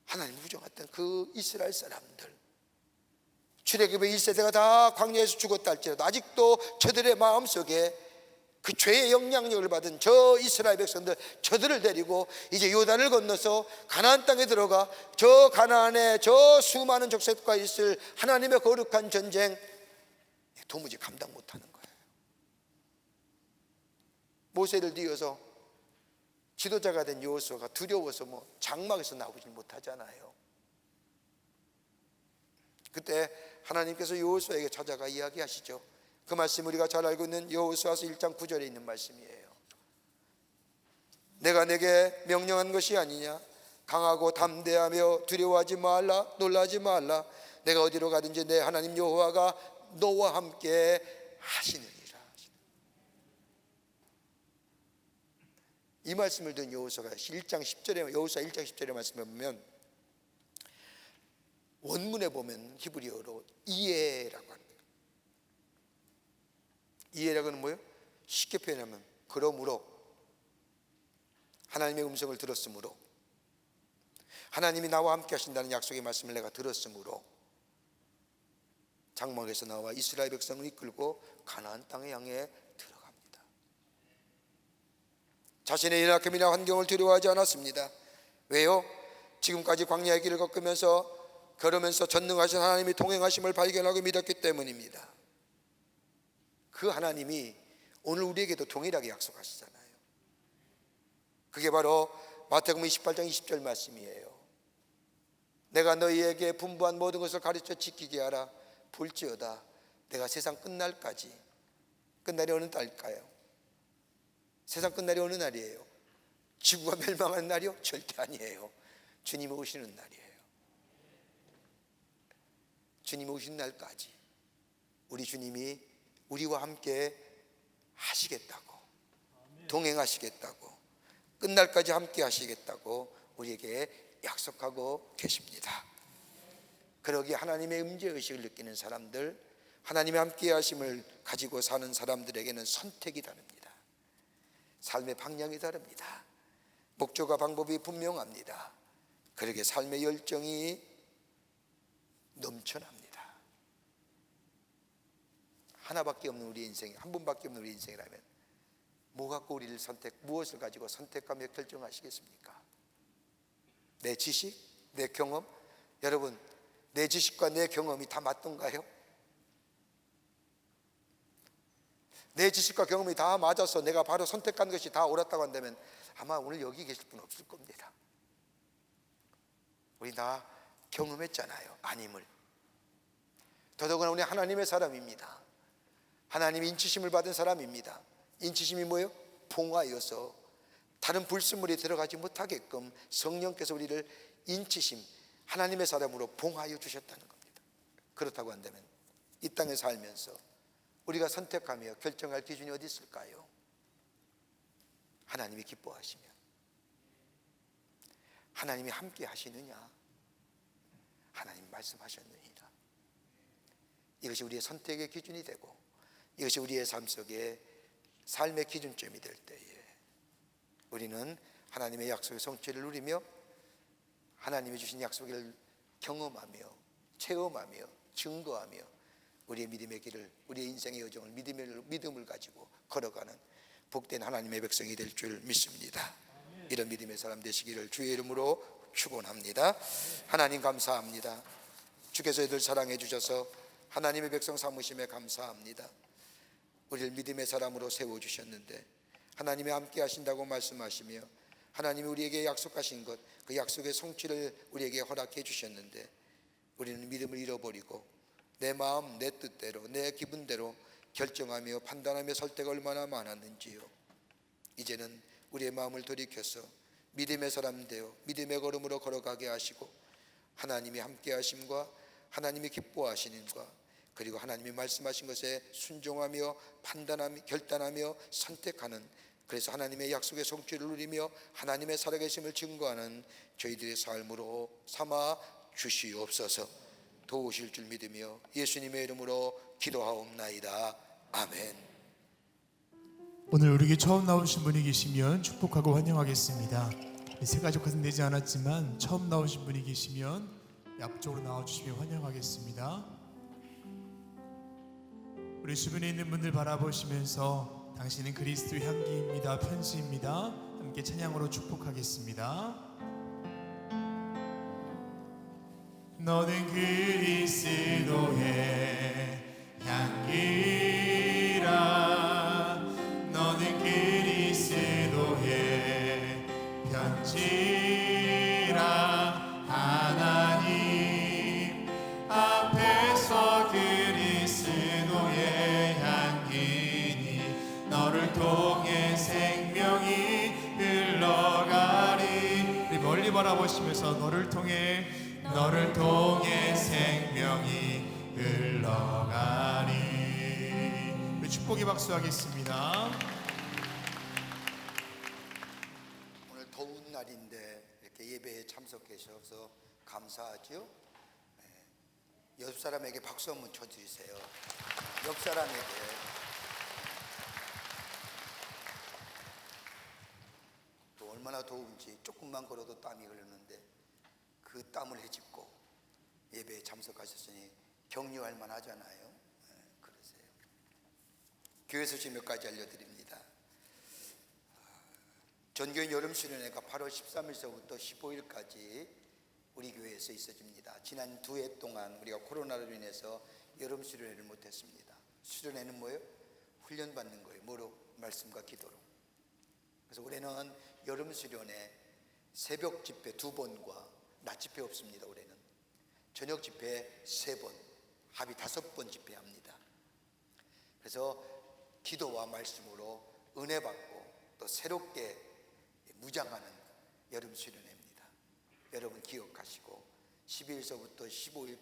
하나님을 부정했던 그 이스라엘 사람들, 출애굽의 1세대가 다 광야에서 죽었다 할지라도 아직도 저들의 마음속에 그 죄의 영향력을 받은 저 이스라엘 백성들, 저들을 데리고 이제 요단을 건너서 가나안 땅에 들어가 저 가나안에 저 수많은 족속과 있을 하나님의 거룩한 전쟁, 도무지 감당 못하는 거예요. 모세를 뒤어서 지도자가 된 여호수아가 두려워서 장막에서 나오지 못하잖아요. 그때 하나님께서 여호수아에게 찾아가 이야기하시죠. 그 말씀 우리가 잘 알고 있는 여호수아서 1장 9절에 있는 말씀이에요. 내가 내게 명령한 것이 아니냐? 강하고 담대하며 두려워하지 말라, 놀라지 말라. 내가 어디로 가든지 내 하나님 여호와가 너와 함께 하시느니라. 이 말씀을 든 여호수아가 1장 10절에, 여호수아 1장 10절의 말씀을 보면 원문에 보면 히브리어로 이해라고 합니다. 이해라고는 뭐예요? 쉽게 표현하면 그러므로, 하나님의 음성을 들었으므로, 하나님이 나와 함께 하신다는 약속의 말씀을 내가 들었으므로 장막에서 나와 이스라엘 백성을 이끌고 가나안 땅에 향해 들어갑니다. 자신의 연약함이나 환경을 두려워하지 않았습니다. 왜요? 지금까지 광야의 길을 걸으면서 전능하신 하나님이 동행하심을 발견하고 믿었기 때문입니다. 그 하나님이 오늘 우리에게도 동일하게 약속하시잖아요. 그게 바로 마태복음 28장 20절 말씀이에요. 내가 너희에게 분부한 모든 것을 가르쳐 지키게 하라. 볼지어다 내가 세상 끝날까지. 끝날이 어느 날일까요? 세상 끝날이 어느 날이에요? 지구가 멸망하는 날이요? 절대 아니에요. 주님이 오시는 날이에요. 주님이 오시는 날까지 우리 주님이 우리와 함께 하시겠다고, 동행하시겠다고, 끝날까지 함께 하시겠다고 우리에게 약속하고 계십니다. 그러기에 하나님의 임재의식을 느끼는 사람들, 하나님의 함께 하심을 가지고 사는 사람들에게는 선택이 다릅니다. 삶의 방향이 다릅니다. 목적과 방법이 분명합니다. 그러기에 삶의 열정이 넘쳐납니다. 하나밖에 없는 우리 인생, 한 분밖에 없는 우리 인생이라면 뭐 갖고 우리를 무엇을 가지고 선택하며 결정하시겠습니까? 내 지식, 내 경험? 여러분, 내 지식과 내 경험이 다 맞던가요? 내 지식과 경험이 다 맞아서 내가 바로 선택한 것이 다 옳았다고 한다면 아마 오늘 여기 계실 분 없을 겁니다. 우리 다 경험했잖아요, 아님을. 더더구나 우리 하나님의 사람입니다. 하나님이 인치심을 받은 사람입니다. 인치심이 뭐예요? 봉하여서 다른 불순물이 들어가지 못하게끔 성령께서 우리를 인치심, 하나님의 사람으로 봉하여 주셨다는 겁니다. 그렇다고 한다면 이 땅에 살면서 우리가 선택하며 결정할 기준이 어디 있을까요? 하나님이 기뻐하시면, 하나님이 함께 하시느냐, 하나님 말씀하셨느니라. 이것이 우리의 선택의 기준이 되고 이것이 우리의 삶 속에 삶의 기준점이 될 때에 우리는 하나님의 약속의 성취를 누리며 하나님이 주신 약속을 경험하며 체험하며 증거하며 우리의 믿음의 길을, 우리의 인생의 여정을 믿음을 가지고 걸어가는 복된 하나님의 백성이 될 줄 믿습니다. 이런 믿음의 사람 되시기를 주의 이름으로 축원합니다. 하나님 감사합니다. 주께서 이들 사랑해 주셔서 하나님의 백성 삼으심에 감사합니다. 우리를 믿음의 사람으로 세워주셨는데 하나님이 함께 하신다고 말씀하시며 하나님이 우리에게 약속하신 것, 그 약속의 성취를 우리에게 허락해 주셨는데 우리는 믿음을 잃어버리고 내 마음, 내 뜻대로, 내 기분대로 결정하며 판단하며 설 때가 얼마나 많았는지요. 이제는 우리의 마음을 돌이켜서 믿음의 사람 되어 믿음의 걸음으로 걸어가게 하시고 하나님이 함께 하심과 하나님이 기뻐하시는과 그리고 하나님이 말씀하신 것에 순종하며 판단하며 결단하며 선택하는, 그래서 하나님의 약속의 성취를 누리며 하나님의 살아계심을 증거하는 저희들의 삶으로 삼아 주시옵소서. 도우실 줄 믿으며 예수님의 이름으로 기도하옵나이다. 아멘. 오늘 우리에게 처음 나오신 분이 계시면 축복하고 환영하겠습니다. 새가족 같은 되지 않았지만 처음 나오신 분이 계시면 앞쪽으로 나와주시면 환영하겠습니다. 우리 주변에 있는 분들 바라보시면서 당신은 그리스도의 향기입니다, 편지입니다, 함께 찬양으로 축복하겠습니다. 너는 그리스도의 향기라, 너는 그리스도의 편지라. 하나님 앞에서 그리스도의 향기니 너를 통해 생명이 흘러가리. 우리 멀리 바라보시면서 너를 통해 생명이 흘러가리. 우리 축복의 박수 하겠습니다. 오늘 더운 날인데 이렇게 예배에 참석해 주셔서 감사하죠. 옆 사람에게 박수 한번 쳐주세요. 옆 사람에게. 또 얼마나 더운지 조금만 걸어도 땀이 흐르는데 그 땀을 헤집고 예배에 참석하셨으니 격려할 만하잖아요. 그러세요. 교회 소식 몇 가지 알려드립니다. 전교인 여름 수련회가 8월 13일서부터 15일까지 우리 교회에서 있어집니다. 지난 2해 동안 우리가 코로나로 인해서 여름 수련회를 못했습니다. 수련회는 뭐예요? 훈련받는 거예요. 뭐로? 말씀과 기도로. 그래서 올해는 여름 수련회 새벽 집회 2번과 낮 집회 없습니다. 올해는 저녁 집회 3번, 합이 5번 집회합니다. 그래서 기도와 말씀으로 은혜 받고 또 새롭게 무장하는 여름 수련회입니다. 여러분 기억하시고 12일서부터 15일,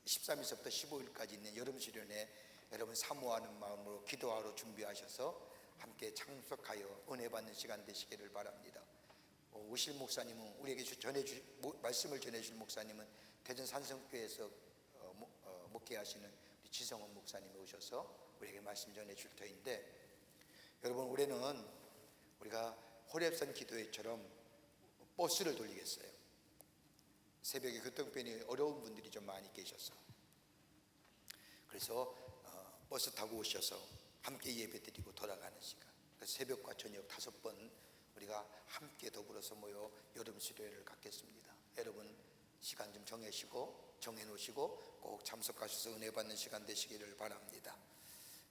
13일서부터 15일까지 있는 여름 수련회 여러분 사모하는 마음으로 기도하러 준비하셔서 함께 참석하여 은혜 받는 시간 되시기를 바랍니다. 오실 목사님은 우리에게 말씀을 전해줄 목사님은 대전 산성교회에서 목회하시는 지성원 목사님이 오셔서 우리에게 말씀 전해줄 터인데, 여러분 올해는 우리가 호렙산 기도회처럼 버스를 돌리겠어요. 새벽에 교통편이 어려운 분들이 좀 많이 계셔서, 그래서 버스 타고 오셔서 함께 예배드리고 돌아가는 시간, 그래서 새벽과 저녁 5번 우리가 함께 더불어서 모여 여름 수련회를 갖겠습니다. 여러분 시간 좀 정해놓으시고 꼭 참석하셔서 은혜 받는 시간 되시기를 바랍니다.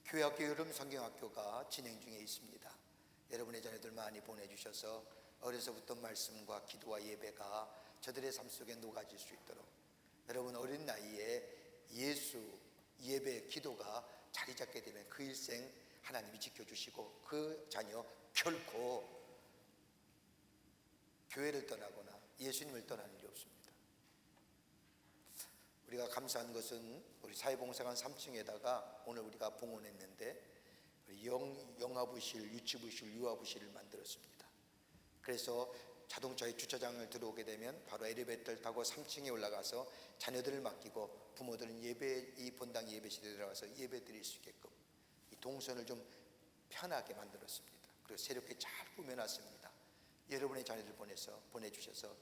교회학교 여름 성경학교가 진행 중에 있습니다. 여러분의 자녀들 많이 보내주셔서 어려서부터 말씀과 기도와 예배가 저들의 삶 속에 녹아질 수 있도록, 여러분 어린 나이에 예수, 예배, 기도가 자리 잡게 되면 그 일생 하나님이 지켜주시고 그 자녀 결코 교회를 떠나거나 예수님을 떠나는 일이 없습니다. 우리가 감사한 것은 우리 사회봉사관 3층에다가 오늘 우리가 봉헌했는데 영화부실, 유치부실, 유아부실을 만들었습니다. 그래서 자동차의 주차장을 들어오게 되면 바로 엘리베이터를 타고 3층에 올라가서 자녀들을 맡기고 부모들은 이 본당 예배실에 들어가서 예배 드릴 수 있게끔 이 동선을 좀 편하게 만들었습니다. 그리고 새롭게 잘 꾸며놨습니다. 여러분의 자녀들 보내주셔서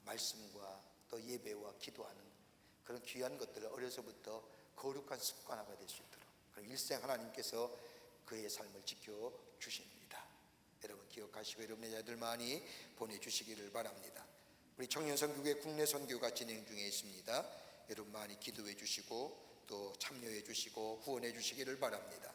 말씀과 또 예배와 기도하는 그런 귀한 것들을 어려서부터 거룩한 습관화가 될 수 있도록, 그럼 일생 하나님께서 그의 삶을 지켜주십니다. 여러분 기억하시고 여러분의 자녀들 많이 보내주시기를 바랍니다. 우리 청년선교회 국내 선교가 진행 중에 있습니다. 여러분 많이 기도해 주시고 또 참여해 주시고 후원해 주시기를 바랍니다.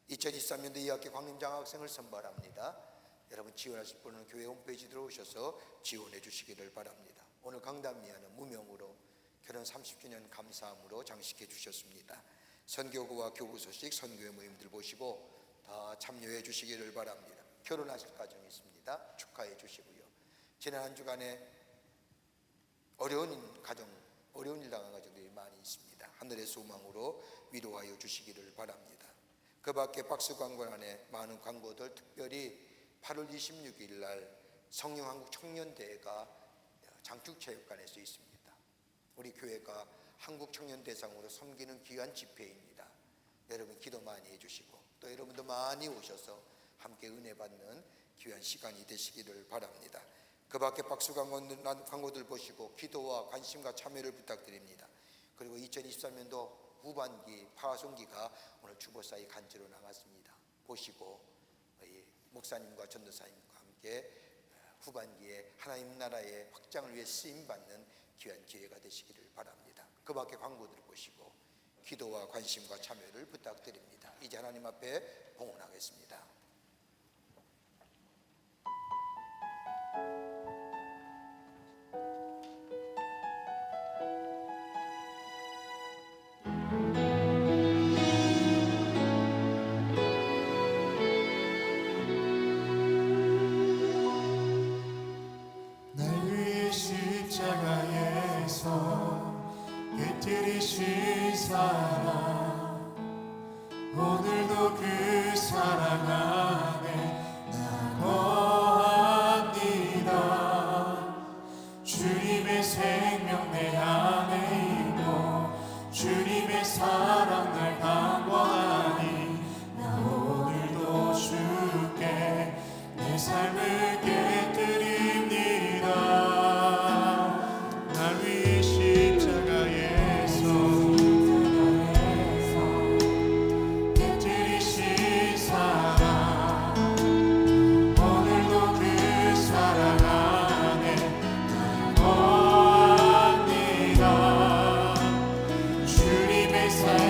2023년도 2학기 광림장학생을 선발합니다. 여러분 지원하실 분은 교회 홈페이지 들어오셔서 지원해 주시기를 바랍니다. 오늘 강단미아는 무명으로 결혼 30주년 감사함으로 장식해 주셨습니다. 선교구와 교구 소식 선교회 모임들 보시고 다 참여해 주시기를 바랍니다. 결혼하실 가정이 있습니다. 축하해 주시고요. 지난 한 주간에 어려운 일 당한 가정들이 많이 있습니다. 하늘의 소망으로 위로하여 주시기를 바랍니다. 그 밖에 박스광고 안에 많은 광고들, 특별히 8월 26일 날 성령한국 청년대회가 장축체육관에서 있습니다. 우리 교회가 한국청년대상으로 섬기는 귀한 집회입니다. 여러분 기도 많이 해주시고 또 여러분도 많이 오셔서 함께 은혜 받는 귀한 시간이 되시기를 바랍니다. 그 밖에 박수 광고들 보시고 기도와 관심과 참여를 부탁드립니다. 그리고 2023년도 후반기 파송기가 오늘 주보사의 간지로 나갔습니다. 보시고 목사님과 전도사님과 함께 후반기에 하나님 나라의 확장을 위해 쓰임받는 귀한 기회가 되시기를 바랍니다. 그 밖에 광고들 보시고 기도와 관심과 참여를 부탁드립니다. 이제 하나님 앞에 봉헌하겠습니다. 깨뜨리신 사랑, 오늘도 그 사랑 안에 나 거합니다. 주님의 생명 내 안에 있고 주님의 사랑 날 강권하니 나 오늘도 주께 내 삶을 깨뜨립니다. 날 위해 깨뜨리신 사랑, 오늘도 그 사랑 안에 나 거합니다. 주님의 사랑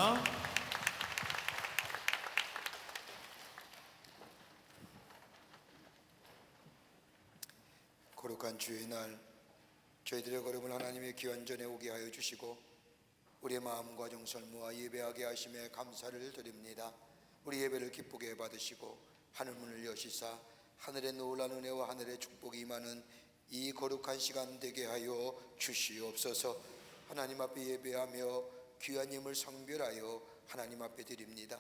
기도합니다. 거룩한 주의 날 저희들의 걸음을 하나님의 귀한 전에 오게 하여 주시고 우리의 마음과 정성을 모아 예배하게 하심에 감사를 드립니다. 우리 예배를 기쁘게 받으시고 하늘 문을 여시사 하늘의 놀라운 은혜와 하늘의 축복이 임하는 이 거룩한 시간 되게 하여 주시옵소서. 하나님 앞에 예배하며 귀한 힘을 성별하여 하나님 앞에 드립니다.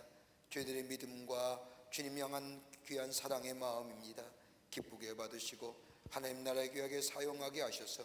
저희들의 믿음과 주님 향한 귀한 사랑의 마음입니다. 기쁘게 받으시고 하나님 나라의 귀하게 사용하게 하셔서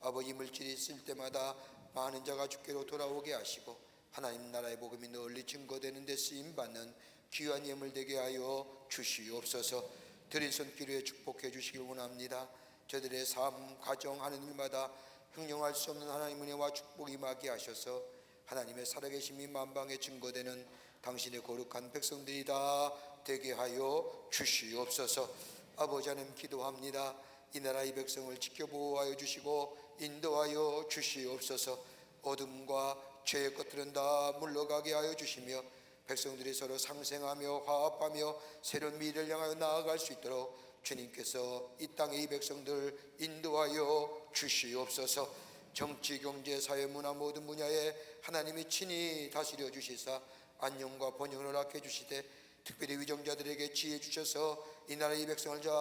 아버지 물질이 있을 때마다 많은 자가 주께로 돌아오게 하시고 하나님 나라의 복음이 널리 증거되는 데 쓰임받는 귀한 예물 되게 하여 주시옵소서. 드린 손길에 축복해 주시길 원합니다. 저들의 삶, 가정 하는 일마다 형용할 수 없는 하나님 은혜와 축복이 임하게 하셔서 하나님의 살아계심이 만방에 증거되는 당신의 거룩한 백성들이 다 되게 하여 주시옵소서. 아버지 하나님 기도합니다. 이 나라 이 백성을 지켜보호하여 주시고 인도하여 주시옵소서. 어둠과 죄의 것들은 다 물러가게 하여 주시며 백성들이 서로 상생하며 화합하며 새로운 미래를 향하여 나아갈 수 있도록 주님께서 이 땅의 이 백성들 인도하여 주시옵소서. 정치, 경제, 사회, 문화 모든 분야에 하나님이 친히 다스려 주시사 안녕과 번영을 허락해 주시되 특별히 위정자들에게 지혜 주셔서 이 나라 이 백성을 잘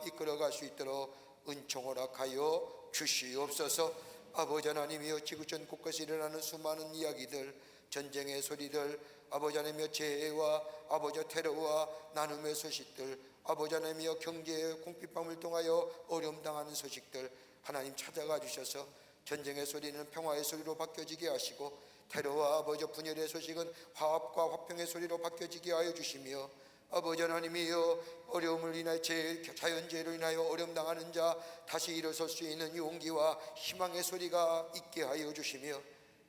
이끌어갈 수 있도록 은총 허락하여 주시옵소서. 아버지 하나님이여 지구촌 곳곳에 일어나는 수많은 이야기들, 전쟁의 소리들, 아버지 하나님이여 재해와 아버지 테러와 나눔의 소식들, 아버지 하나님이여 경제의 공핍함을 통하여 어려움 당하는 소식들 하나님 찾아가 주셔서 전쟁의 소리는 평화의 소리로 바뀌어지게 하시고 테러와 아버지 분열의 소식은 화합과 화평의 소리로 바뀌어지게 하여 주시며 아버지 하나님이여 어려움을 인하여 자연재해로 인하여 어려움 당하는 자 다시 일어설 수 있는 용기와 희망의 소리가 있게 하여 주시며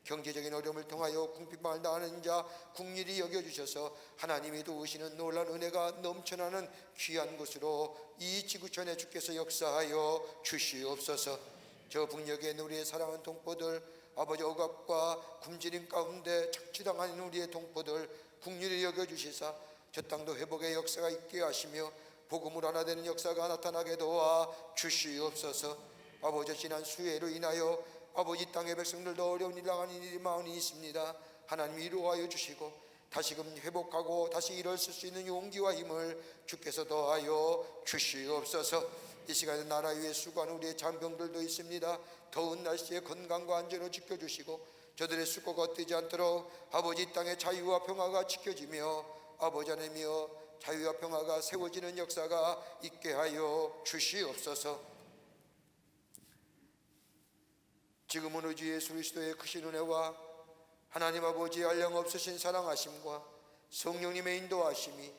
경제적인 어려움을 통하여 궁핍함을 당하는 자 국리를 여겨주셔서 하나님이 도우시는 놀라운 은혜가 넘쳐나는 귀한 곳으로 이 지구촌에 주께서 역사하여 주시옵소서. 저 북녘에 있는 우리의 사랑하는 동포들 아버지 억압과 굶주림 가운데 착취당하는 우리의 동포들 국리를 여겨주시사 저 땅도 회복의 역사가 있게 하시며 복음으로 하나 되는 역사가 나타나게 도와 주시옵소서. 아버지 지난 수해로 인하여 아버지 땅의 백성들도 어려운 일 당하는 일이 많이 있습니다. 하나님 위로하여 주시고 다시금 회복하고 다시 일어설 수 있는 용기와 힘을 주께서 더하여 주시옵소서. 이 시간에 나라 위에 수고하는 우리의 잔병들도 있습니다. 더운 날씨에 건강과 안전을 지켜주시고 저들의 수고가 뛰지 않도록 아버지 땅의 자유와 평화가 지켜지며 아버지 하나님이여 자유와 평화가 세워지는 역사가 있게 하여 주시옵소서. 지금은 우리 주 예수 그리스도의 크신 은혜와 하나님 아버지의 한량없으신 사랑하심과 성령님의 인도하심이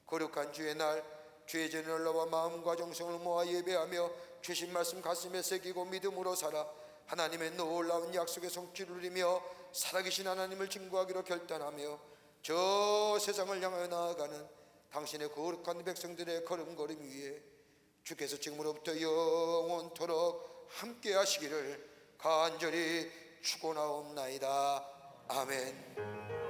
거룩한 주의 날 주의 전을 올라와 마음과 정성을 모아 예배하며 주신 말씀 가슴에 새기고 믿음으로 살아 하나님의 놀라운 약속의 성취를 누리며 살아계신 하나님을 증거하기로 결단하며 저 세상을 향하여 나아가는 당신의 거룩한 백성들의 걸음걸음 위에 주께서 지금으로부터 영원토록 함께 하시기를 간절히 축원하옵나이다. 아멘.